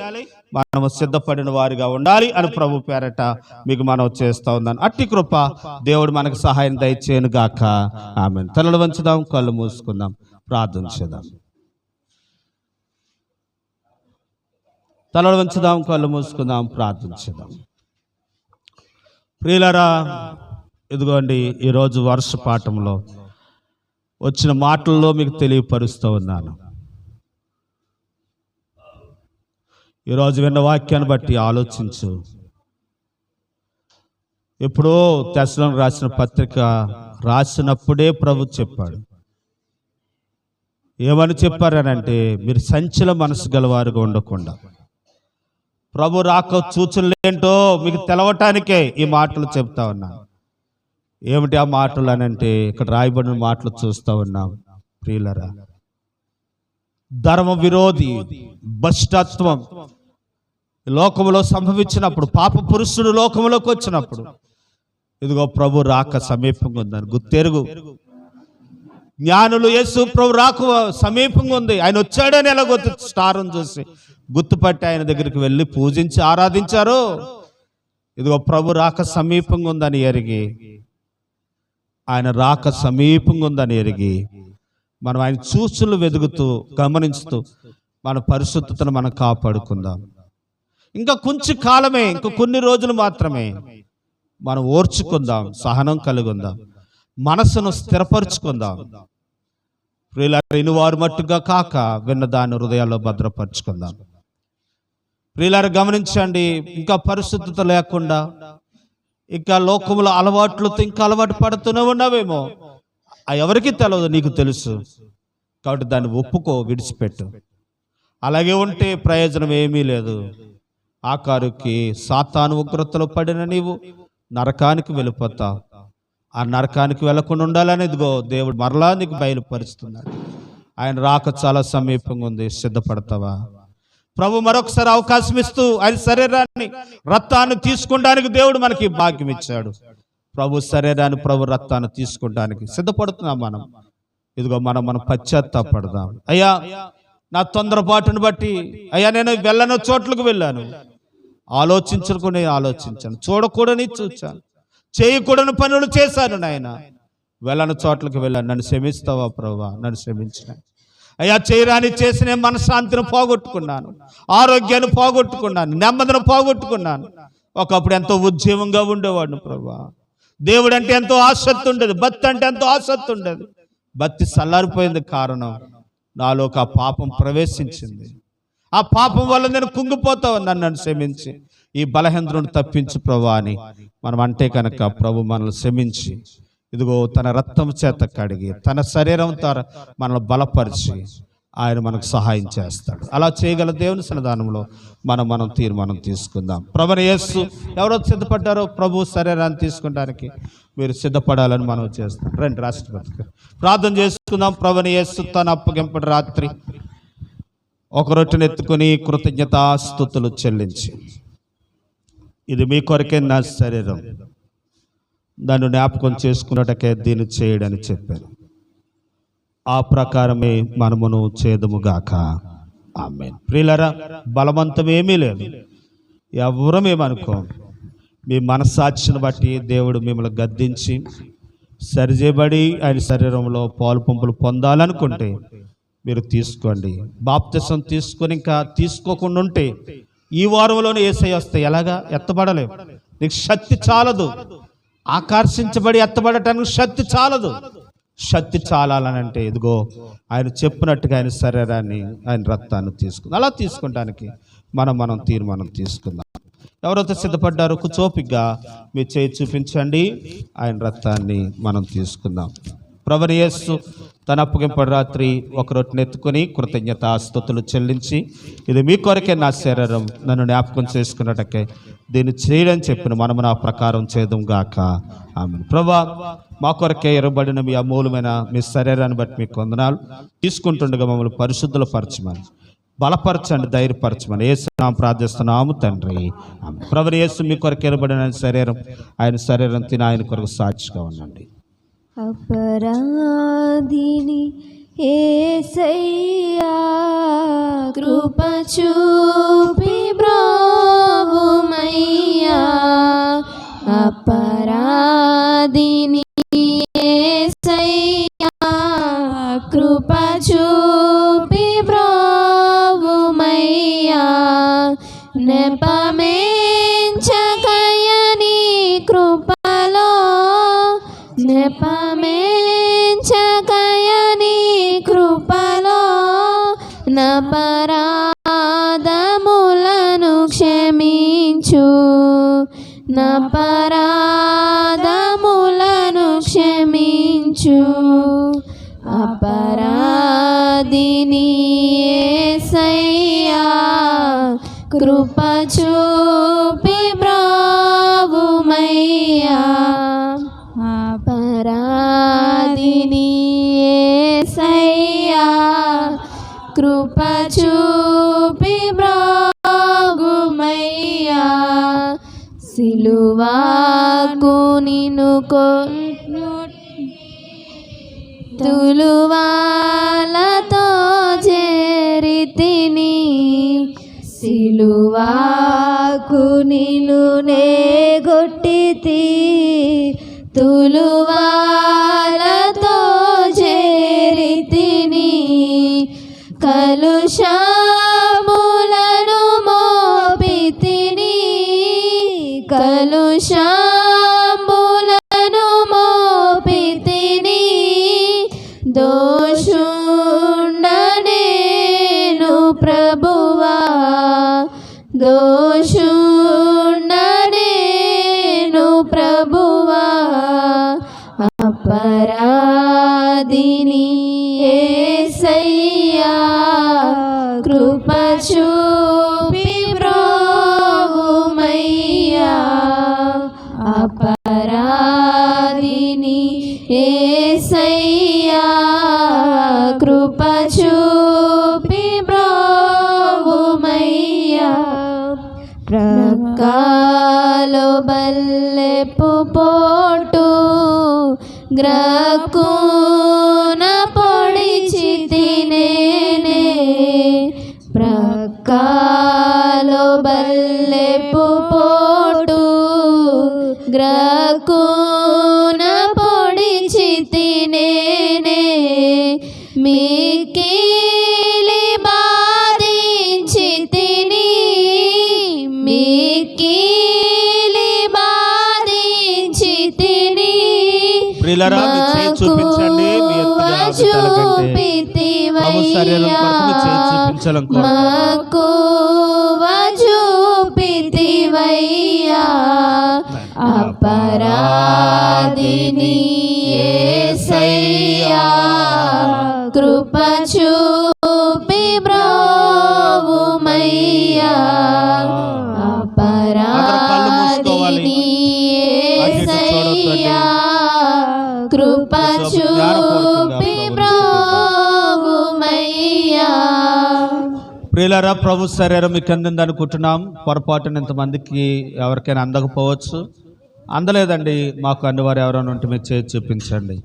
మనము సిద్ధపడిన వారిగా ఉండాలి అని ప్రభు పేరట మీకు మనం చేస్తా ఉన్నాను. అట్టి కృప దేవుడు మనకు సహాయం దయచేయను గాక. ఆమేన్. తలలు వంచుదాం, కళ్ళు మూసుకుందాం, ప్రార్థన చేద్దాం. తలలు వంచుదాం, కళ్ళు మూసుకుందాం, ప్రార్థన చేద్దాం. ప్రియులారా, ఇదిగోండి ఈరోజు వర్ష పాఠంలో వచ్చిన మాటల్లో మీకు తెలియపరుస్తూ ఉన్నాను. ఈరోజు విన్న వాక్యాన్ని బట్టి ఆలోచించు. ఎప్పుడో తెస్సలోనికీయులకు రాసిన పత్రిక రాసినప్పుడే ప్రభు చెప్పాడు. ఏమని చెప్పారనంటే, మీరు సంచల మనసు గలవారుగా ఉండకుండా ప్రభు రాక సూచనలేంటో మీకు తెలవటానికే ఈ మాటలు చెప్తా ఉన్నాను. ఏమిటి ఆ మాటలు అనంటే, ఇక్కడ రాయబడిన మాటలు చూస్తూ ఉన్నాం. ప్రియులరా, ధర్మ విరోధి భ్రష్టత్వం లోకములో సంభవించినప్పుడు, పాప పురుషుడు లోకములోకి వచ్చినప్పుడు, ఇదిగో ప్రభు రాక సమీపంగా ఉందని గుర్తెరుగు. జ్ఞానులు యేసు ప్రభు రాక సమీపంగా ఉంది, ఆయన వచ్చాడని ఎలా స్టార్ను చూసి గుర్తుపట్టి ఆయన దగ్గరికి వెళ్ళి పూజించి ఆరాధించారు. ఇదిగో ప్రభు రాక సమీపంగా ఉందని ఎరిగి ఆయన రాక సమీపంగా ఉందని ఎరిగి మనం ఆయన చూసులు వెతుకుతూ గమనిస్తూ మన పరిశుద్ధతను మనం కాపాడుకుందాం. ఇంకా కొంచెం కాలమే, ఇంకా కొన్ని రోజులు మాత్రమే. మనం ఓర్చుకుందాం, సహనం కలిగి ఉందాం, మనసును స్థిరపరుచుకుందాం. ప్రియులారా, వారు మట్టుగా కాక విన్న దాన్ని హృదయాల్లో భద్రపరుచుకుందాం. ప్రియులారా, గమనించండి, ఇంకా పరిశుద్ధత లేకుండా ఇంకా లోకముల అలవాట్లతో ఇంకా అలవాటు పడుతూనే ఉన్నావేమో. ఎవరికి తెలియదు, నీకు తెలుసు. కాబట్టి దాన్ని ఒప్పుకో, విడిచిపెట్టు. అలాగే ఉంటే ప్రయోజనం ఏమీ లేదు. ఆఖరికి సాతాను ఉగ్రతలో పడిన నీవు నరకానికి వెళ్ళిపోతావు. ఆ నరకానికి వెళ్ళకుండా ఉండాలని ఇదిగో దేవుడు మరలా నీకు బయలుపరుస్తున్నాడు. ఆయన రాక చాలా సమీపంగా ఉంది. సిద్ధపడతావా? ప్రభు మరొకసారి అవకాశం ఇస్తూ ఆయన శరీరాన్ని, రక్తాన్ని తీసుకోవడానికి దేవుడు మనకి భాగ్యం ఇచ్చాడు. ప్రభు శరీరాన్ని, ప్రభు రక్తాన్ని తీసుకోవడానికి సిద్ధపడుతున్నాం మనం. ఇదిగో మనం పశ్చాత్తాపడదాం. అయ్యా, నా తొందరపాటును బట్టి అయ్యా నేను వెళ్ళను చోట్లకు వెళ్ళాను, ఆలోచించకుండా ఆలోచించాను, చూడకూడని చూచాను, చేయకూడని పనులు చేశాను. నాయన, వెళ్ళని చోట్లకు వెళ్ళాను, నన్ను క్షమిస్తావా ప్రభువా? నన్ను క్షమించిన అయ్యా. చేయరాని చేసిన మనశ్శాంతిని పోగొట్టుకున్నాను, ఆరోగ్యాన్ని పోగొట్టుకున్నాను, నెమ్మదిని పోగొట్టుకున్నాను. ఒకప్పుడు ఎంతో ఉద్యమంగా ఉండేవాడిని ప్రభువా. దేవుడు అంటే ఎంతో ఆసక్తి ఉండేది, భక్తి అంటే ఎంతో ఆసక్తి ఉండేది. భక్తి చల్లారిపోయింది. కారణం, నాలోకి ఆ పాపం ప్రవేశించింది. ఆ పాపం వల్ల నేను కుంగిపోతావు. నన్ను క్షమించి ఈ బలహీనతను తప్పించు ప్రభువా అని మనం అంటే కనుక ప్రభు మనల్ని క్షమించి ఇదిగో తన రక్తం చేత కడిగి తన శరీరం ద్వారా మనల్ని బలపరిచి ఆయన మనకు సహాయం చేస్తాడు. అలా చేయగల దేవుని సన్నిధానంలో మనం తీర్మానం తీసుకుందాం. ప్రభువైన యేసు ఎవరో సిద్ధపడ్డారో ప్రభు శరీరాన్ని తీసుకుంటానికి మీరు సిద్ధపడాలని మనం చేస్తాం. రండి రాష్ట్రపతి ప్రార్థన చేసుకుందాం. ప్రభువైన యేసు తన అప్పగింపటి రాత్రి ఒక రొట్టెను ఎత్తుకుని కృతజ్ఞతాస్తుతులు చెల్లించి, ఇది మీ కొరకే నా శరీరం, దాన్ని జ్ఞాపకం చేసుకున్నటకే దీన్ని చేయడని చెప్పారు. ఆ ప్రకారమే మనమును చేదుముగాక. ఆమేన్. ప్రియులారా, బలవంతం ఏమీ లేదు, ఎవరమేమనుకో. మీ మనస్సాక్షిని బట్టి దేవుడు మిమ్మల్ని గద్దించి సరిచేయబడి ఆయన శరీరంలో పాలు పంపులు పొందాలనుకుంటే మీరు తీసుకోండి. బాప్తిసం తీసుకొని ఇంకా తీసుకోకుండా ఉంటే ఈ వారంలోనే యేసయ్య వస్తే ఎలాగా? ఎత్తబడలేవు. నీకు శక్తి చాలదు. ఆకర్షించబడి ఎత్తబడటానికి శక్తి చాలదు. శక్తి చాలాలనంటే ఇదిగో ఆయన చెప్పినట్టుగా ఆయన శరీరాన్ని, ఆయన రక్తాన్ని తీసుకుందాం. అలా తీసుకుంటానికి మనం తీర్మానం తీసుకుందాం. ఎవరైతే సిద్ధపడ్డారో కూర్చోపిగ్గా మీ చేయి చూపించండి. ఆయన రక్తాన్ని మనం తీసుకుందాం. ప్రభువైన యేసు తన అప్పగింపటి రాత్రి ఒక రొట్టెను ఎత్తుకొని కృతజ్ఞతాస్తుతులు చెల్లించి, ఇది మీ కొరకే నా శరీరం, నన్ను జ్ఞాపకం చేసుకున్నటకే దీన్ని చేయడని చెప్పిన మనము నా ప్రకారం చేద్దాం గాక. ఆమేన్. ప్రభువా, మా కొరకే ఎరబడిన మీ అమూలమైన మీ శరీరాన్ని బట్టి మీకు వందనాలు. తీసుకుంటుండగా మమ్మల్ని పరిశుద్ధుల పరచమని, బలపరచండి, ధైర్యపరచమని యేసు నామమున ప్రార్థిస్తున్నాము తండ్రి. ఆమేన్. ప్రభువైన యేసు మీ కొరకు ఎరబడిన శరీరం, ఆయన శరీరం తిని ఆయన కొరకు సాక్షిగా ఉండండి. అపరాధిని యేసయ్యా, కృప చూపి బ్రోవుమయ్యా. అపరాధిని యేసయ్యా, కృప చూపి బ్రోవుమయ్యా. నెపమేంచకయని కృపలో, నెపమేంచకయని కృపలో నపరాధములను క్షమించు, నపరాధములను క్షమించు. అపరాధిని యేసయ్యా, కృప చూపి బ్రోవుమయ్యా. అపరాధిని యేసయ్యా, కృప చూపి బ్రోవుమయ్యా. సిలువాకు నిన్ను తులువాలతో చేరితిని, సిలువాకు నిన్ను నే గొట్టితి, తులువా కలుషములను మోపితిని, కలుషములను మోపితిని, దోషుండనేను ప్రభువా, దోషుండనేను ప్రభువా, అపరాధిని యేసయ్యా, కృప చూపి బ్రోవుమయ్యా, అపరాధిని యేసయ్యా, కృప చూపి బ్రోవుమయ్యా, ప్రకాలో బల్లెపు పోటు గ్రక్కున పొడిచితినేనే, ప్రకాలో బల్లెపు పోటు గ్రక్కున పొడిచితినేనే, మిక్కిలి బాధించితిని, మిక్కిలి బాధించితిని, ప్రియులారా, మీ చేయి చూపించండి. మీ ఎత్తుగా ప్రభు శరీరం కొరకు మీ చేయి చూపించాలని మక్కువ చూపితివయ్యా, అపరాధిని యేసయ్యా, కృప చూపి బ్రోవుమయ్యా, అపరాధిని యేసయ్యా, కృప చూపి బ్రోవుమయ్యా. ప్రియులారా, ప్రభు శరీరం మీకు అందింది అనుకుంటున్నాం. పొరపాటున ఇంతమందికి ఎవరికైనా అందకపోవచ్చు. అందలేదండి, మాకు అన్నవారు ఎవరైనా ఉంటే మీరు చేసి చూపించండి,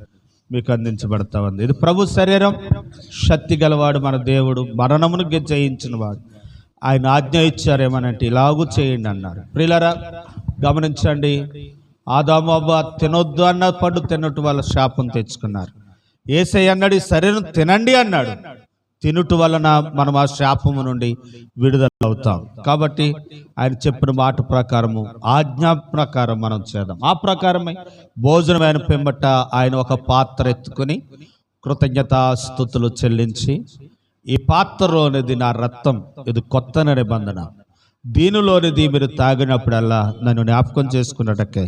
మీకు అందించబడతా ఉంది. ఇది ప్రభు శరీరం. శక్తి గలవాడు మన దేవుడు, మరణమును జయించిన వాడు. ఆయన ఆజ్ఞ ఇచ్చారేమనంటే ఇలాగూ చేయండి అన్నారు. ప్రియులారా, గమనించండి, ఆదాము అవ్వ తినొద్దు అన్న పండు తిన్నట్టు వాళ్ళ శాపం తెచ్చుకున్నారు. యేసయ్య అన్నాడు, ఈ శరీరం తినండి అన్నాడు. తినుట వలన మనం ఆ శాపము నుండి విడుదల అవుతాం. కాబట్టి ఆయన చెప్పిన మాట ప్రకారము, ఆజ్ఞా ప్రకారం మనం చేద్దాం. ఆ ప్రకారమే భోజనమైన పిమ్మట ఆయన ఒక పాత్ర ఎత్తుకుని కృతజ్ఞతాస్తుతులు చెల్లించి, ఈ పాత్రలోనిది నా రక్తం, ఇది కొత్త నిబంధన, దీనిలోనిది మీరు తాగినప్పుడల్లా నన్ను జ్ఞాపకం చేసుకున్నటకే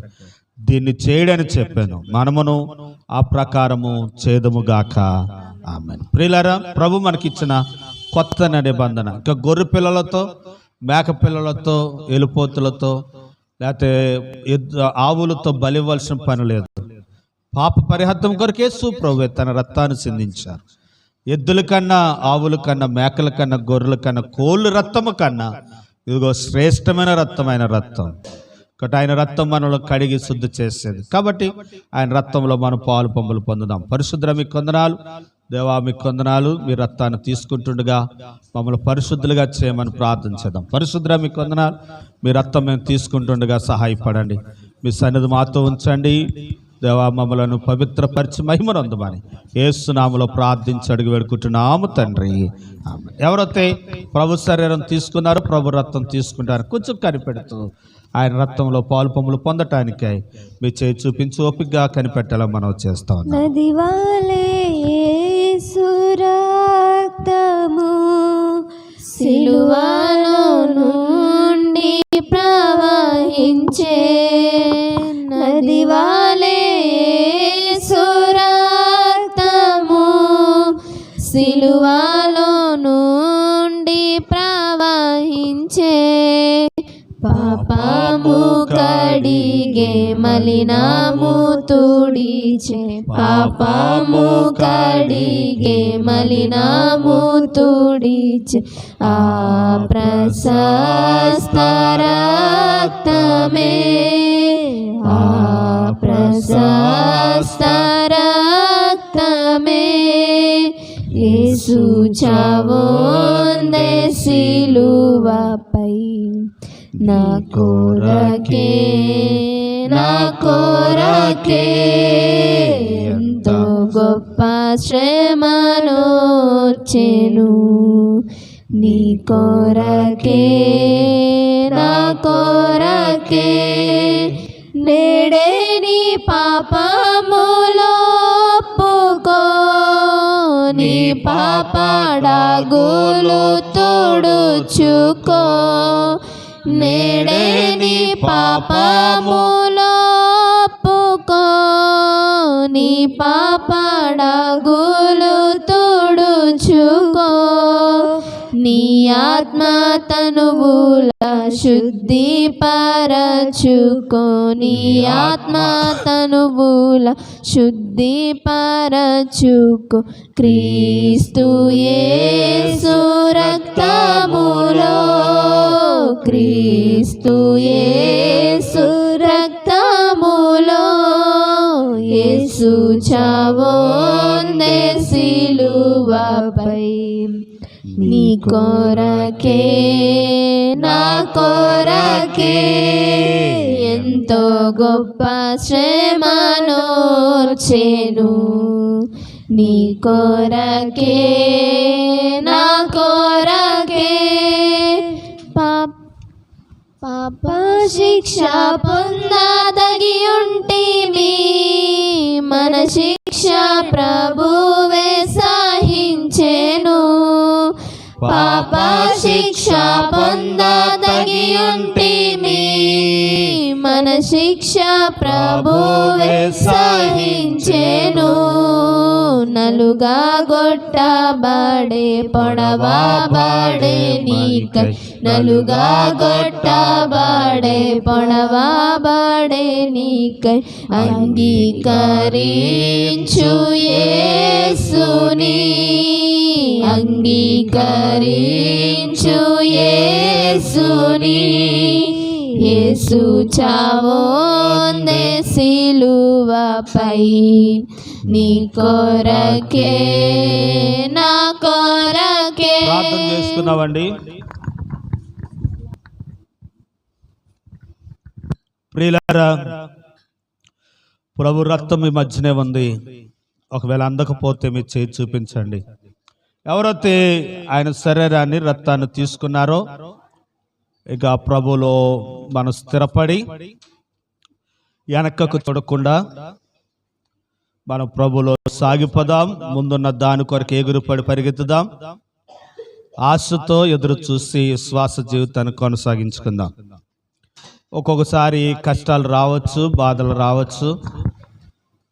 దీన్ని చేయడని చెప్పాను. మనమును ఆ ప్రకారము చేదముగాక. ఆమేన్. ప్రియులారా, ప్రభు మనకిచ్చిన కొత్త నిబంధన ఇంకా గొర్రె పిల్లలతో, మేక పిల్లలతో, ఎలుపోతులతో, లేకపోతే ఆవులతో బలివ్వాల్సిన పని లేదు. పాప పరిహారం కొరకు యేసు ప్రభు తన రక్తాన్ని సిందించారు. ఎద్దుల కన్నా, ఆవుల కన్నా, మేకల కన్నా, గొర్రెల కన్నా, కోళ్ళ రక్తము కన్నా ఇదిగో శ్రేష్టమైన రక్తమైన రక్తం. కాబట్టి ఆయన రక్తం మనలో కడిగి శుద్ధి చేసేది. కాబట్టి ఆయన రక్తంలో మనం పాలు పంపులు పొందుదాం. పరిశుద్ధ మీకు వందనాలు దేవా, మీకు వందనాలు. మీ రక్తాన్ని తీసుకుంటుండగా మమ్మల్ని పరిశుద్ధులుగా చేయమని ప్రార్థించేద్దాం. పరిశుద్ధ మీకు వందనాలు. మీ రక్తం మేము తీసుకుంటుండగా సహాయపడండి. మీ సన్నిధి మాతో ఉంచండి దేవా. మమ్మలను పవిత్రపరిచి మహిమనందమని యేసు నామములో ప్రార్థించి అడిగి వేడుకుంటున్నాము తండ్రి. ఎవరైతే ప్రభు శరీరం తీసుకున్నారో, ప్రభు రక్తం తీసుకుంటారో కొంచెం కనిపెడుతూ ఆయన రక్తంలో పాలు పంపులు పొందటానికై మీ చేయి చూపించి ఓపికగా కనిపెట్టాలని మనం చేస్తాం. నదివాలే యేసు రక్తము సిలువలో నుండి ప్రవహించే, నదివాలే యేసు రక్తము సిలువలో నుండి ప్రవహించే, పాపము కడిగే మలినము తుడిచే, పాపము కడిగే మలినము తుడిచే, ఆ ప్రశస్త రక్తమే, ఆ ప్రశస్త రక్తమే, యేసు చావొందే సిలువపై, నా కొరకే, నా కొరకే ఎంతో గొప్ప శ్రమనొచ్చెను నీ కొరకే నా కొరకే నేడే నీ పాపములో ఒప్పుకో నీ పాపడాగులు తుడుచుకో నేడే నీ పాపములో ఒప్పుకో నీ పాపడాగులు తుడుచుకో నీ ఆత్మ తనువుల శుద్ధి పరచుకో నీ ఆత్మ తనువుల శుద్ధి పరచుకో క్రీస్తు యేసు రక్తములో క్రీస్తు యేసు రక్తములో యేసు చావొందే సిలువపై నీ కొరకే నా కొరకే ఎంతో గొప్ప శ్రమనొచ్చెను నీ కొరకే నా కొరకే పాప శిక్ష పొందదగి ఉంటిమి మన శిక్ష ప్రభువే సహించెను పాప శిక్ష పొందదగి ఉంటిమి మన శిక్ష ప్రభువే సహించెను నలుగా గొట్టబడే పొడవబడే నీకై నలుగా గొట్టబడే పొడవబడే నీకై అంగీకరించు యేసుని అంగీకరించు యేసుని యేసు చావొందే సిలువపై నీ కొరకే నా కొరకే. ప్రార్థన చేసుకున్నామండి. ప్రియులారా, ప్రభు రక్తం మీ మధ్యనే ఉంది. ఒకవేళ అందకపోతే మీ చేయి చూపించండి. ఎవరైతే ఆయన శరీరాన్ని రక్తాన్ని తీసుకున్నారో ఇక ప్రభులో మనం స్థిరపడి వెనక్కకు చూడకుండా మనం ప్రభులో సాగిపోదాం. ముందున్న దాని కొరకు ఎగురుపడి పరిగెత్తుదాం. ఆశతో ఎదురు చూసి విశ్వాస జీవితాన్ని కొనసాగించుకుందాం. ఒక్కొక్కసారి కష్టాలు రావచ్చు, బాధలు రావచ్చు.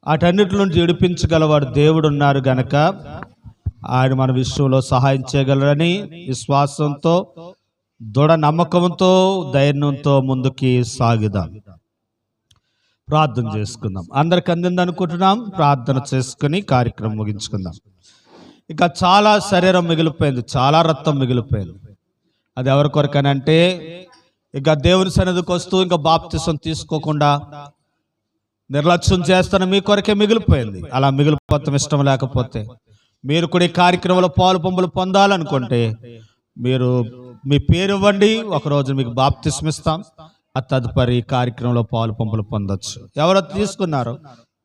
వాటన్నిటి నుండి విడిపించగలవాడు దేవుడు ఉన్నారు గనక ఆయన మన విషయంలో సహాయం చేయగలరని విశ్వాసంతో దృఢ నమ్మకంతో ధైర్యంతో ముందుకి సాగుదాం. ప్రార్థన చేసుకుందాం. అందరికి అందింది అనుకుంటున్నాం. ప్రార్థన చేసుకుని కార్యక్రమం ముగించుకుందాం. ఇక చాలా శరీరం మిగిలిపోయింది, చాలా రక్తం మిగిలిపోయింది. అది ఎవరి కొరకనంటే ఇక దేవుని సన్నిధికి వస్తూ ఇంకా బాప్తిసం తీసుకోకుండా నిర్లక్ష్యం చేస్తున్న మీ కొరకే మిగిలిపోయింది. అలా మిగిలిపోతాం ఇష్టం లేకపోతే మీరు కూడా ఈ కార్యక్రమంలో పాలు పంపులు పొందాలనుకుంటే మీరు మీ పేరు ఇవ్వండి. ఒకరోజు మీకు బాప్తిసం ఇస్తాం. ఆ తదుపరి కార్యక్రమంలో పాలు పంపులు పొందొచ్చు. ఎవరో తీసుకున్నారో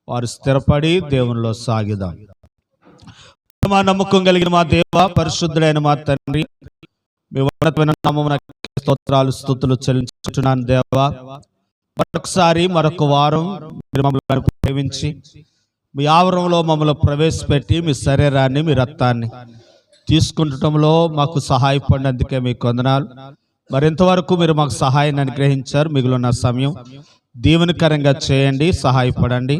వారు స్థిరపడి దేవునిలో సాగిదాం. మా నమ్మకం కలిగిన మా దేవ, పరిశుద్ధుడైన మా తండ్రి, మీ ఉన్నతమైన నామమున స్తోత్రాలు స్తుతులు చెల్లించుచున్నాను దేవా. మరొకసారి మరొక వారం మీరు మమ్మల్ని ప్రేమించి మీ ఆవరణలో మమ్మల్ని ప్రవేశపెట్టి మీ శరీరాన్ని మీ రక్తాన్ని తీసుకుంటంలో మాకు సహాయపడినందుకే మీకు వందనాలు. మరింతవరకు మీరు మాకు సహాయాన్ని అనుగ్రహించారు. మిగిలిన సమయం దీవెనకరంగా చేయండి, సహాయపడండి.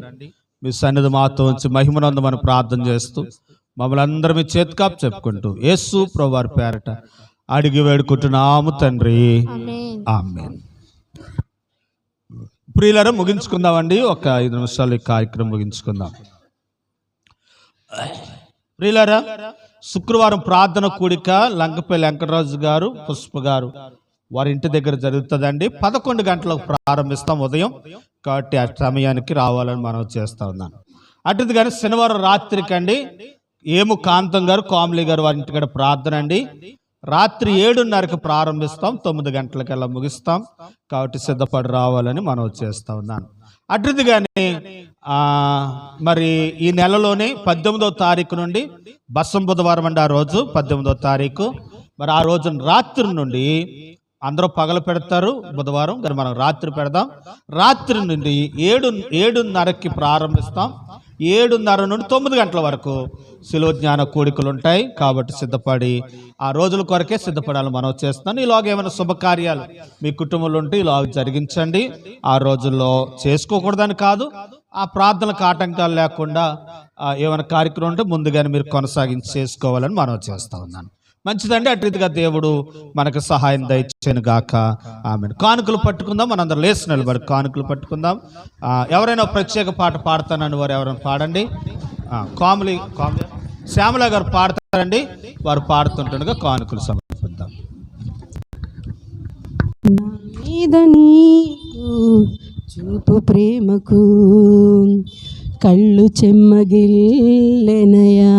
మీ సన్నిధి మాతో ఉంచి మహిమనందమని ప్రార్థన చేస్తూ మమ్మల్ని అందరం మీ చేతికాపు చెప్పుకుంటూ యేసు ప్రభువారి పేరట అడిగి వేడుకుంటున్నాము తండ్రి, ఆమేన్. ప్రియులారా, ముగించుకుందామండి. ఒక 5 నిమిషాలు ఈ కార్యక్రమం ముగించుకుందాం. ప్రియులారా, శుక్రవారం ప్రార్థన కూడిక లంకపల్లి వెంకటరాజు గారు, పుష్ప గారు వారి ఇంటి దగ్గర జరుగుతుందండి. 11 గంటలకు ప్రారంభిస్తాం ఉదయం. కాబట్టి ఆ సమయానికి రావాలని మనం చేస్తా ఉన్నాను. అటుది కానీ శనివారం రాత్రికి అండి ఏము కాంతం గారు, కామ్లీ గారు వారి ఇంటికాడ ప్రార్థన అండి. రాత్రి 7:30కి ప్రారంభిస్తాం, 9 గంటలకల్లా ముగిస్తాం. కాబట్టి సిద్ధపడి రావాలని మనం చేస్తా ఉన్నాను. అటుది కానీ మరి ఈ నెలలోనే 18వ తారీఖు నుండి బసం బుధవారం అండి. ఆ రోజు 18వ తారీఖు. మరి ఆ రోజు రాత్రి నుండి అందరూ పగలు పెడతారు బుధవారం, కానీ మనం రాత్రి పెడదాం. రాత్రి నుండి 7:30కి ప్రారంభిస్తాం. 7:30 నుండి 9 గంటల వరకు శిలువ జ్ఞాన కూడికలు ఉంటాయి. కాబట్టి సిద్ధపడి ఆ రోజుల కొరకే సిద్ధపడాలని మనం చేస్తున్నాను. ఈలోగా ఏమైనా శుభకార్యాలు మీ కుటుంబంలో ఉంటే ఈలోగా జరిగించండి. ఆ రోజుల్లో చేసుకోకూడదని కాదు, ఆ ప్రార్థనలకు ఆటంకాలు లేకుండా ఏమైనా కార్యక్రమం ఉంటే ముందుగానే మీరు కొనసాగించి చేసుకోవాలని మనం చేస్తూ ఉన్నాను. మంచిదండి. అటు రీతిగా దేవుడు మనకు సహాయం దయచేను గాక. ఆమెను. కానుకలు పట్టుకుందాం. మనందరం లేచి నిలబడి కానుకలు పట్టుకుందాం. ఎవరైనా ప్రత్యేక పాట పాడతానని వారు ఎవరైనా పాడండి. కాములి శ్యామల గారు పాడతారండి. వారు పాడుతుండగా కానుకలు సమర్పిద్దాం. మీద నీకు చూపు ప్రేమకు కళ్ళు చెమ్మగిల్లెనయా,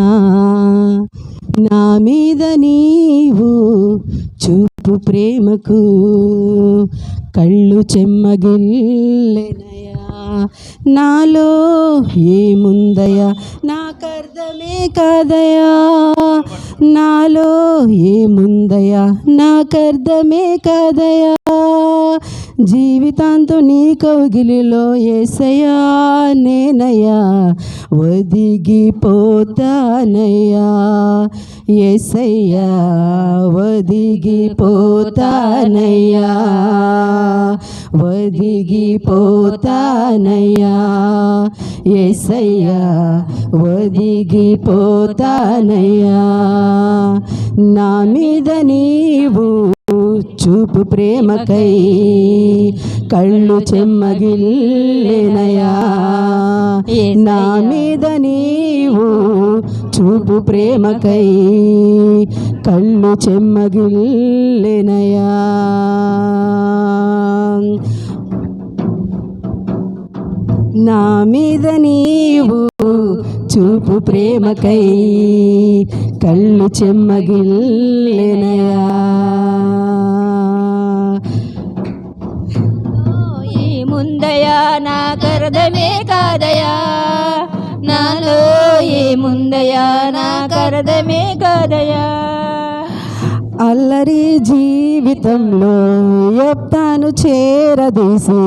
నా మీద నీవు చూపు ప్రేమకు కళ్ళు చెమ్మగిల్లెనయా, నాలో ఏముందయా నాకర్థమే కాదయా, నాలో ఏముందయా నాకర్థమే కాదయా, జీవితాంతం నీ కౌగిలిలో యేసయ్యా నేనయ్యా ఒదిగిపోతానయ్యా, యేసయ్యా ఒదిగిపోతానయ్యా, ఒదిగిపోతానయ్యా, యేసయ్యా ఒదిగిపోతానయ్యా, నా మీద నీవు చూపు ప్రేమకై కళ్ళు చెమ్మగిల్లెనయా, నా మీద నీవు చూపు ప్రేమకై కళ్ళు చెమ్మగిల్లెనయా, నా మీద నీవు చూపు ప్రేమకై కళ్ళు చెమ్మగిల్లెనయా, ఏముందయా నాకర్థమే కాదయా, నాలో ఏముందయా నాకర్థమే కాదయా, అల్లరి జీవితంలో యొప్తాను చేరదీసి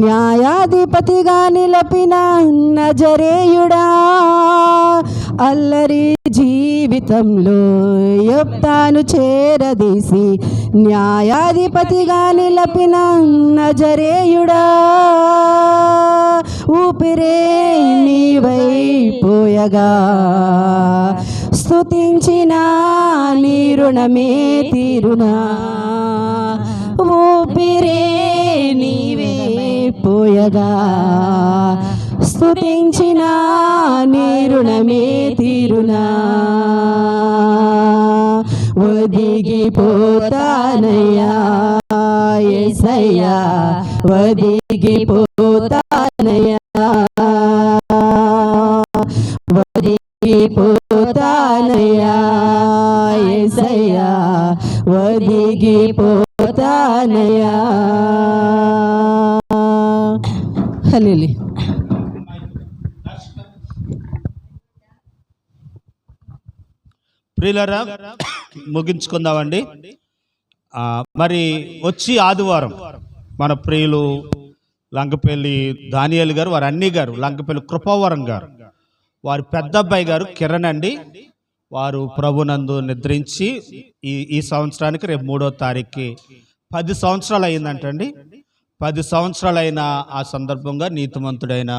న్యాయాధిపతిగా నిలపిన నజరేయుడా, అల్లరి జీవితంలో యొప్తాను చేరదీసి న్యాయాధిపతిగా నిలపిన నజరేయుడా, ఊపిరే నీవైపోయగా స్తుతించిన నీ రుణమే తీరునా, ఊపిరే నీవే పోయగా స్తుతించిన నీ రుణమే తీరునా, ఒదిగిపోతానయ్యా యేసయ్యా ఒదిగిపోతానయ్యా, ఒదిగిపోతానయ్యా యేసయ్యా ఒదిగిపోతానయ్యా. హల్లెలూయా. ప్రియులారా, ముగించుకుందామండి. మరి వచ్చి ఆదివారం మన ప్రియులు లంకపల్లి దానియేలు గారు, వారి అన్ని గారు లంకపల్లి కృపావరం గారు, వారి పెద్ద అబ్బాయి గారు కిరణ్ అండి, వారు ప్రభునందు నిద్రించి ఈ సంవత్సరానికి రేపు 3వ తారీఖుకి 10 సంవత్సరాలు అయిందంటండి. 10 సంవత్సరాలైన ఆ సందర్భంగా నీతిమంతుడైన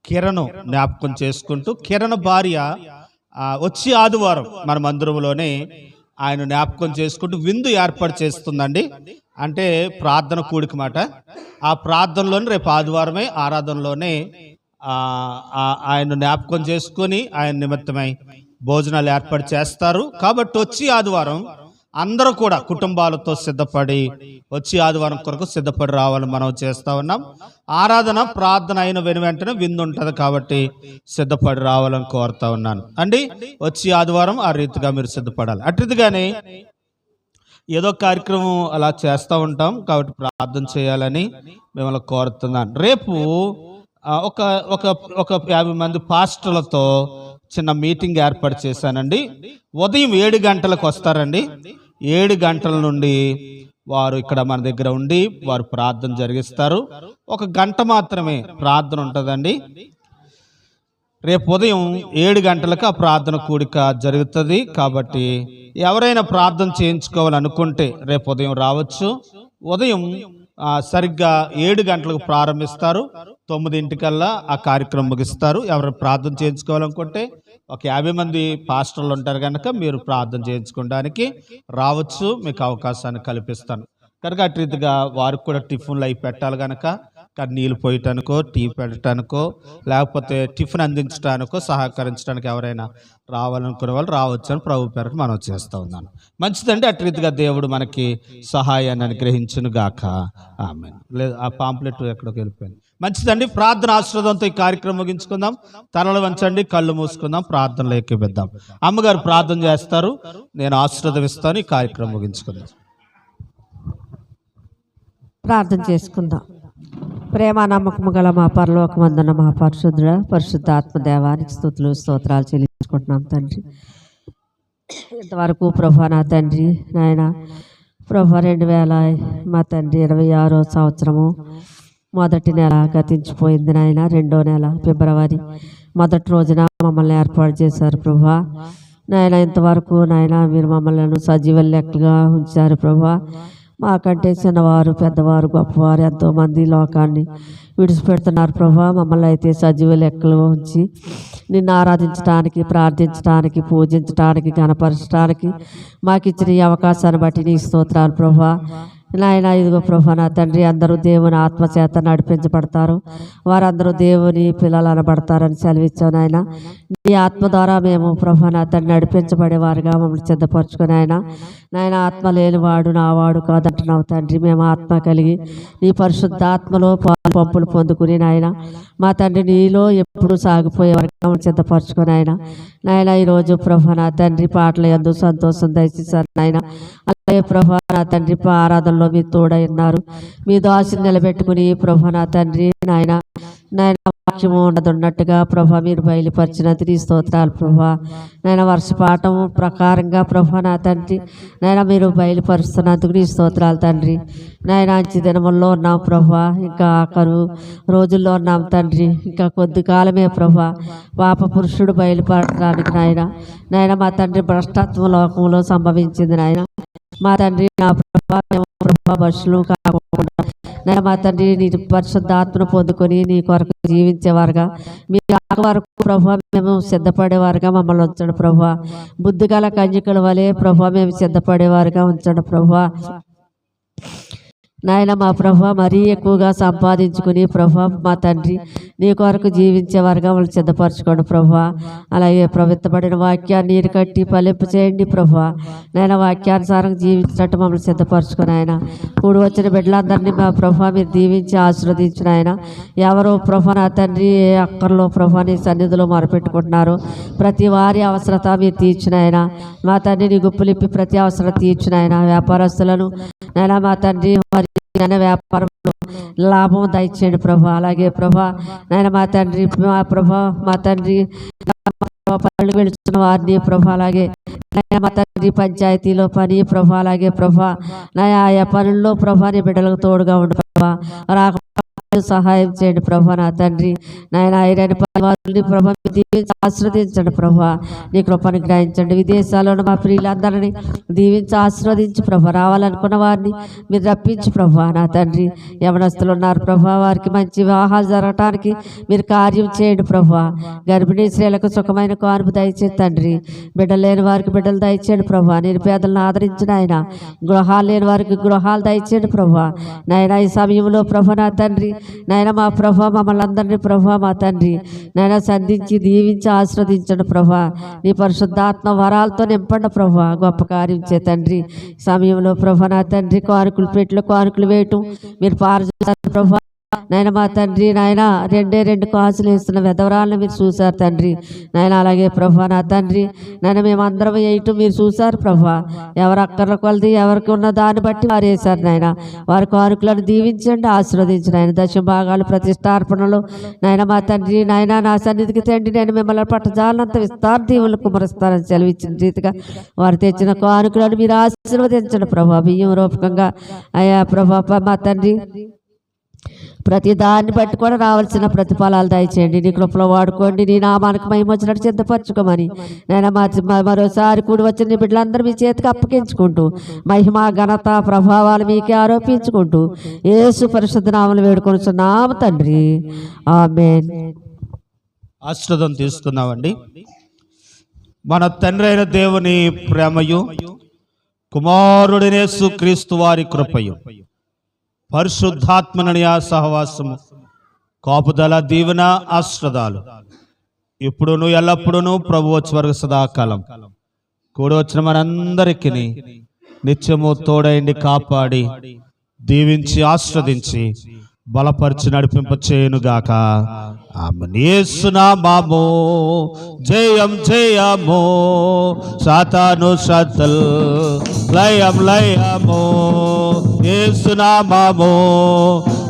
కిరణ్ జ్ఞాపకం చేసుకుంటూ, కిరణ్ భార్య వచ్చి ఆదివారం మన మందిరంలోనే ఆయన జ్ఞాపకం చేసుకుంటూ విందు ఏర్పాటు చేస్తుందండి. అంటే ప్రార్థన కూడిక మాట. ఆ ప్రార్థనలోనే రేపు ఆదివారమే ఆరాధనలోనే ఆయన జ్ఞాపకం చేసుకొని ఆయన నిమిత్తమై భోజనాలు ఏర్పాటు చేస్తారు. కాబట్టి వచ్చి ఆదివారం అందరూ కూడా కుటుంబాలతో సిద్ధపడి వచ్చి ఆదివారం కొరకు సిద్ధపడి రావాలని మనం చేస్తూ ఉన్నాం. ఆరాధన ప్రార్థన అయిన వెంటనే విందు ఉంటుంది కాబట్టి సిద్ధపడి రావాలని కోరుతా ఉన్నాను అండి. వచ్చి ఆదివారం ఆ రీతిగా మీరు సిద్ధపడాలి. అటుగానే ఏదో కార్యక్రమం అలా చేస్తూ ఉంటాం కాబట్టి ప్రార్థన చేయాలని మిమ్మల్ని కోరుతున్నాను. రేపు ఒక ఒక ఒక 50 మంది పాస్టర్లతో చిన్న మీటింగ్ ఏర్పాటు చేశానండి. ఉదయం 7 గంటలకు వస్తారండి. 7 గంటల నుండి వారు ఇక్కడ మన దగ్గర ఉండి వారు ప్రార్థన జరిగిస్తారు. 1 గంట మాత్రమే ప్రార్థన ఉంటుందండి. రేపు ఉదయం 7 గంటలకు ఆ ప్రార్థన కూడిక జరుగుతుంది. కాబట్టి ఎవరైనా ప్రార్థన చేయించుకోవాలనుకుంటే రేపు ఉదయం రావచ్చు. ఉదయం సరిగ్గా 7 గంటలకు ప్రారంభిస్తారు. 9 ఆ కార్యక్రమం ముగిస్తారు. ఎవరు ప్రార్థన చేయించుకోవాలనుకుంటే ఒక 50 మంది పాస్టర్లు ఉంటారు కనుక మీరు ప్రార్థన చేయించుకోవడానికి రావచ్చు. మీకు అవకాశాన్ని కల్పిస్తాను కనుక అటు రీతిగా వారికి కూడా టిఫిన్లు అవి పెట్టాలి కనుక నీళ్ళు పోయటానికో టీ పెట్టడానికో లేకపోతే టిఫిన్ అందించడానికో సహకరించడానికి ఎవరైనా రావాలనుకునే వాళ్ళు రావచ్చు అని ప్రభు పేరుకు మనం చేస్తూ ఉన్నాను. మంచిదండి. అటు రీతిగా దేవుడు మనకి సహాయాన్ని అనుగ్రహించును గాక. ఆమేన్. లేదు ఆ పాంప్లెట్ ఎక్కడికి వెళ్ళిపోయింది. మంచిదండి. ప్రార్థన ఆశీర్వాదంతో ఈ కార్యక్రమం ముగించుకుందాం. తలలు వంచండి, కళ్ళు మూసుకుందాం, ప్రార్థనలు ఎక్కిద్దాం. అమ్మగారు ప్రార్థన చేస్తారు, నేను ఆశీర్వాదం ఇస్తాను. ఈ కార్యక్రమం ముగించుకుందాం. ప్రార్థన చేసుకుందాం. ప్రేమ నమ్మకము గల మా పరలోకమందున్న మా పరిశుద్ధుడ పరిశుద్ధ ఆత్మదేవానికి స్తుతులు స్తోత్రాలు చెల్లించుకుంటున్నాం తండ్రి. ఇంతవరకు ప్రభా నా తండ్రి నాయన ప్రభా 2000 మా తండ్రి 26వ సంవత్సరము మొదటి నెల గతించిపోయింది నాయన. 2వ నెల ఫిబ్రవరి మొదటి రోజున మమ్మల్ని ఏర్పాటు చేశారు ప్రభా నాయన. ఇంతవరకు నాయన మీరు మమ్మల్ని సజీవ లెక్కలుగా ఉంచారు ప్రభా. మాకంటే చిన్నవారు పెద్దవారు గొప్పవారు ఎంతోమంది లోకాన్ని విడిచిపెడుతున్నారు ప్రభా. మమ్మల్ని అయితే సజీవ లెక్కలు ఉంచి నిన్ను ఆరాధించడానికి, ప్రార్థించడానికి, పూజించడానికి, గణపరచడానికి మాకు ఇచ్చిన ఈ అవకాశాన్ని బట్టి నీ స్తోత్రాలు ప్రభా. నాయన ఇదిగో ప్రభా నా తండ్రి, అందరూ దేవుని ఆత్మచేత నడిపించబడతారు, వారందరూ దేవుని పిల్లలు అనబడతారని సెలవిచ్చావు నాయన. నీ ఆత్మ ద్వారా మేము ప్రభా నా తండ్రి నడిపించబడేవారుగా మమ్మల్ని సిద్ధపరచుకుని నాయన ఆత్మ లేనివాడు నావాడు కాదంటున్నావు తండ్రి. మేము ఆత్మ కలిగి నీ పరిశుద్ధాత్మలో పాలు పంపులు పొందుకుని నాయన మా తండ్రి నీలో ఎప్పుడు సాగిపోయేవారుగా మమ్మల్ని సిద్ధపరచుకుని నాయన ఈరోజు ప్రభా నా తండ్రి పాటల యందు సంతోషం దయచేశారు నాయన. అలాగే ప్రభా నా తండ్రి ఆరాధనలో మీరు తోడై ఉన్నారు. మీ దాసుని నిలబెట్టుకుని ప్రభా నా తండ్రి నాయన వాక్యము ఉన్నట్టుగా ప్రభా మీరు బయలుపరిచినందుకు నీ స్తోత్రాలు ప్రభా. నాయన వర్షపాఠం ప్రకారంగా ప్రభా నా తండ్రి నాయన మీరు బయలుపరుస్తున్నందుకు నీ స్తోత్రాలు తండ్రి. నాయన అంచి దినముల్లో ఉన్నాం ప్రభా, ఇంకా కరువు రోజుల్లో ఉన్నాం తండ్రి. ఇంకా కొద్ది కాలమే ప్రభా పాప పురుషుడు బయలుపడటానికి నాయన మా తండ్రి భ్రష్టత్వ లోకంలో సంభవించింది నాయన. మా తండ్రి నా ప్రభా బస్సులు కాకుండా నాయన మా తండ్రి నీ పరిశుద్ధాత్మను పొందుకొని నీ కొరకు జీవించేవారుగా, మీ వరకు ప్రభా మేము సిద్ధపడేవారుగా మమ్మల్ని ఉంచండి ప్రభా. బుద్ధిగల కన్యకల వలె ప్రభా మేము సిద్ధపడేవారుగా ఉంచండి ప్రభా. నాయన మా ప్రభా మరీ ఎక్కువగా సంపాదించుకుని ప్రభా మా తండ్రి నీ కొరకు జీవించేవారుగా వాళ్ళు సిద్ధపరచుకోండి ప్రభా. అలాగే ప్రవిత్తబడిన వాక్యాన్ని నీరు కట్టి ఫలింపు చేయండి ప్రభా. నాయన వాక్యానుసారం జీవించినట్టు మమ్మల్ని సిద్ధపరచుకుని ఆయన కూడి వచ్చిన బిడ్డలందరినీ మా ప్రభా మీరు దీవించి ఆశీర్వదించిన ఆయన. ఎవరో ప్రభా నా తండ్రి ఏ అక్కర్లో ప్రభా నీ సన్నిధిలో మొరపెట్టుకుంటున్నారు, ప్రతి వారి అవసరత మీరు తీర్చిన ఆయన. మా తండ్రి నీ గుప్పులిప్పి ప్రతి అవసరం తీర్చిన ఆయన. వ్యాపారస్తులను నాయన మా తండ్రి వ్యాపారంలో లాభం దయచేయండి ప్రభా. అలాగే ప్రభా నాయన మా తండ్రి మా తండ్రి పనులు వెళుతున్న వారిని ప్రభా, అలాగే మా తండ్రి పంచాయతీలో పని ప్రభా, అలాగే ప్రభా ఆయా పనుల్లో ప్రభా నీ బిడ్డలకు తోడుగా ఉండు ప్రభా. సహాయం చేయండి ప్రభా నా తండ్రి. నాయన ఐరని పరివారుని ప్రభా దీవించి ఆశీర్వదించండి ప్రభా. నీ కృపను గ్రహించండి. విదేశాల్లో మా ప్రియులందరినీ దీవించి ఆశీర్వదించి ప్రభా. రావాలనుకున్న వారిని మీరు రప్పించి ప్రభా నా తండ్రి. యవనస్తులు ఉన్నారు ప్రభా, వారికి మంచి వివాహాలు జరగటానికి మీరు కార్యం చేయండి ప్రభా. గర్భిణీ స్త్రీలకు సుఖమైన కానుపు దయచేయండి తండ్రి. బిడ్డలు లేని వారికి బిడ్డలు దయచేయండి ప్రభా. నిరుపేదలను ఆదరించిన ఆయన. గృహాలు లేని వారికి గృహాలు దయచేయండి ప్రభా. నాయన ఈ సమయంలో ప్రభా నా తండ్రి నాయన మా ప్రభా మమ్మల్ని అందరినీ ప్రభా మా తండ్రి నాయన సంధించి దీవించి ఆశీర్వదించండి ప్రభా. నీ పరిశుద్ధాత్మ వరాలతో నింపండి ప్రభా. గొప్ప కార్యం చే తండ్రి. సమయంలో ప్రభా నా తండ్రి కానుకలు పెట్లు కానుకలు వేయటం మీరు పారు ప్రభా. నాయన మా తండ్రి నాయన 2 కాసులు వేస్తున్న విధవరాలను మీరు చూశారు తండ్రి నాయన. అలాగే ప్రభా నా తండ్రి నాయన మేమందరం వేయటం మీరు చూశారు ప్రభా. ఎవరు అక్కర్ల కొలది ఎవరికి ఉన్న దాన్ని బట్టి వారు వేశారు నాయన. వారి కానుకలను దీవించండి, ఆశీర్వదించండి ఆయన. దశభాగాలు ప్రతిష్టార్పణలు నాయన మా తండ్రి నాయన నా సన్నిధికి తండ్రి నేను మిమ్మల్ని పట్టజాలంత విస్తార దీవులు కుమరుస్తానని సెలవిచ్చిన రీతిగా వారు తెచ్చిన కానుకలను మీరు ఆశీర్వదించండి ప్రభా. బియ్యం రూపకంగా అయ్యా ప్రభా మా తండ్రి ప్రతి దాన్ని బట్టి కూడా రావాల్సిన ప్రతిఫలాలు దయచేయండి. నీ కృపలో వాడుకోండి. నీ నామానికి మహిమ వచ్చినట్టు సిద్ధపరచుకోమని నేను మరోసారి కూడి వచ్చిన నీ బిడ్డలందరూ మీ చేతికి అప్పగించుకుంటూ మహిమ ఘనత ప్రభావాలు మీకే ఆరోపించుకుంటూ యేసు పరిశుద్ధ నామములో వేడుకొనుచున్నాము తండ్రి, ఆమేన్. ఆశీర్వాదం తీసుకున్నామండి. మన తండ్రి అయిన దేవుని ప్రేమయు కుమారుడైన యేసుక్రీస్తు వారి కృపయు పరిశుద్ధాత్మని సహవాసము కాపుదల దీవెన ఆశ్రదాలు ఇప్పుడును ఎల్లప్పుడూ ప్రభు వచ్చే వరకు సదాకాలం కూడి వచ్చిన మనందరికీ నిత్యము తోడైండి కాపాడి దీవించి ఆశ్రదించి బలపరిచి నడిపింప చేయునుగాక. ఆమేన్. యేసు నామము జయం జయము సాతాను శక్తుల్ లయం లయము. యేసు నామము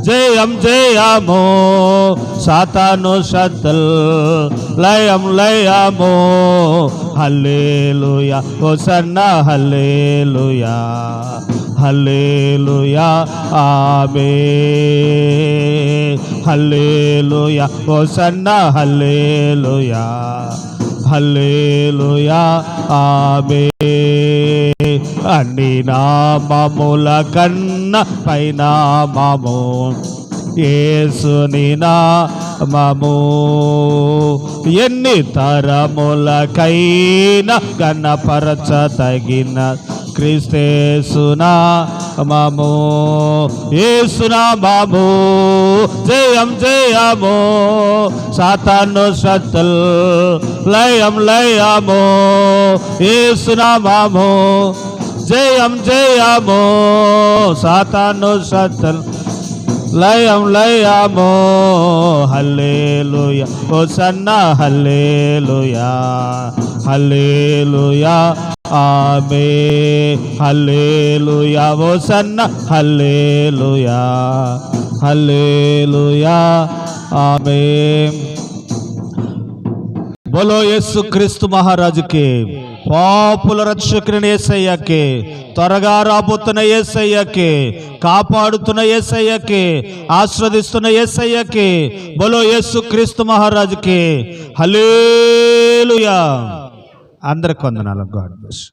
జయం జయము సాతాను శక్తుల్ లయం లయము. హల్లెలూయా హోసన్నా హల్లెలూయా హల్లెలూయా ఆమేన్. హల్లెలూయా హోసన్నా హల్లెలూయా హల్లెలూయా ఆమేన్. అన్ని నామముల కన్న పైనామము యేసుని నామము. ఎన్ని తరములకైనా గణపరచతగిన క్రీస్తు నామము. యేసు నామము జయం జయము సాతాను శక్తుల్ లయం లయము. యేసు నామము జయం జయము సాతాను శక్తుల్ లయం లయము. హల్లెలూయా హోసన్నా హల్లెలూయా హల్లెలూయా ఆమేన్. హల్లెలూయా హోసన్నా హల్లెలూయా హల్లెలూయా ఆమేన్. బోలో యేసుక్రీస్తు మహారాజుకి, పాపుల రక్షకుని యేసయ్యకి, త్వరగా రాబోతున్న యేసయ్యకి, కాపాడుతున్న యేసయ్యకి, ఆస్వాదిస్తున్న యేసయ్యకి, బోలో యేసుక్రీస్తు మహారాజుకి హల్లెలూయా. అందరికి వందనాలు. God bless.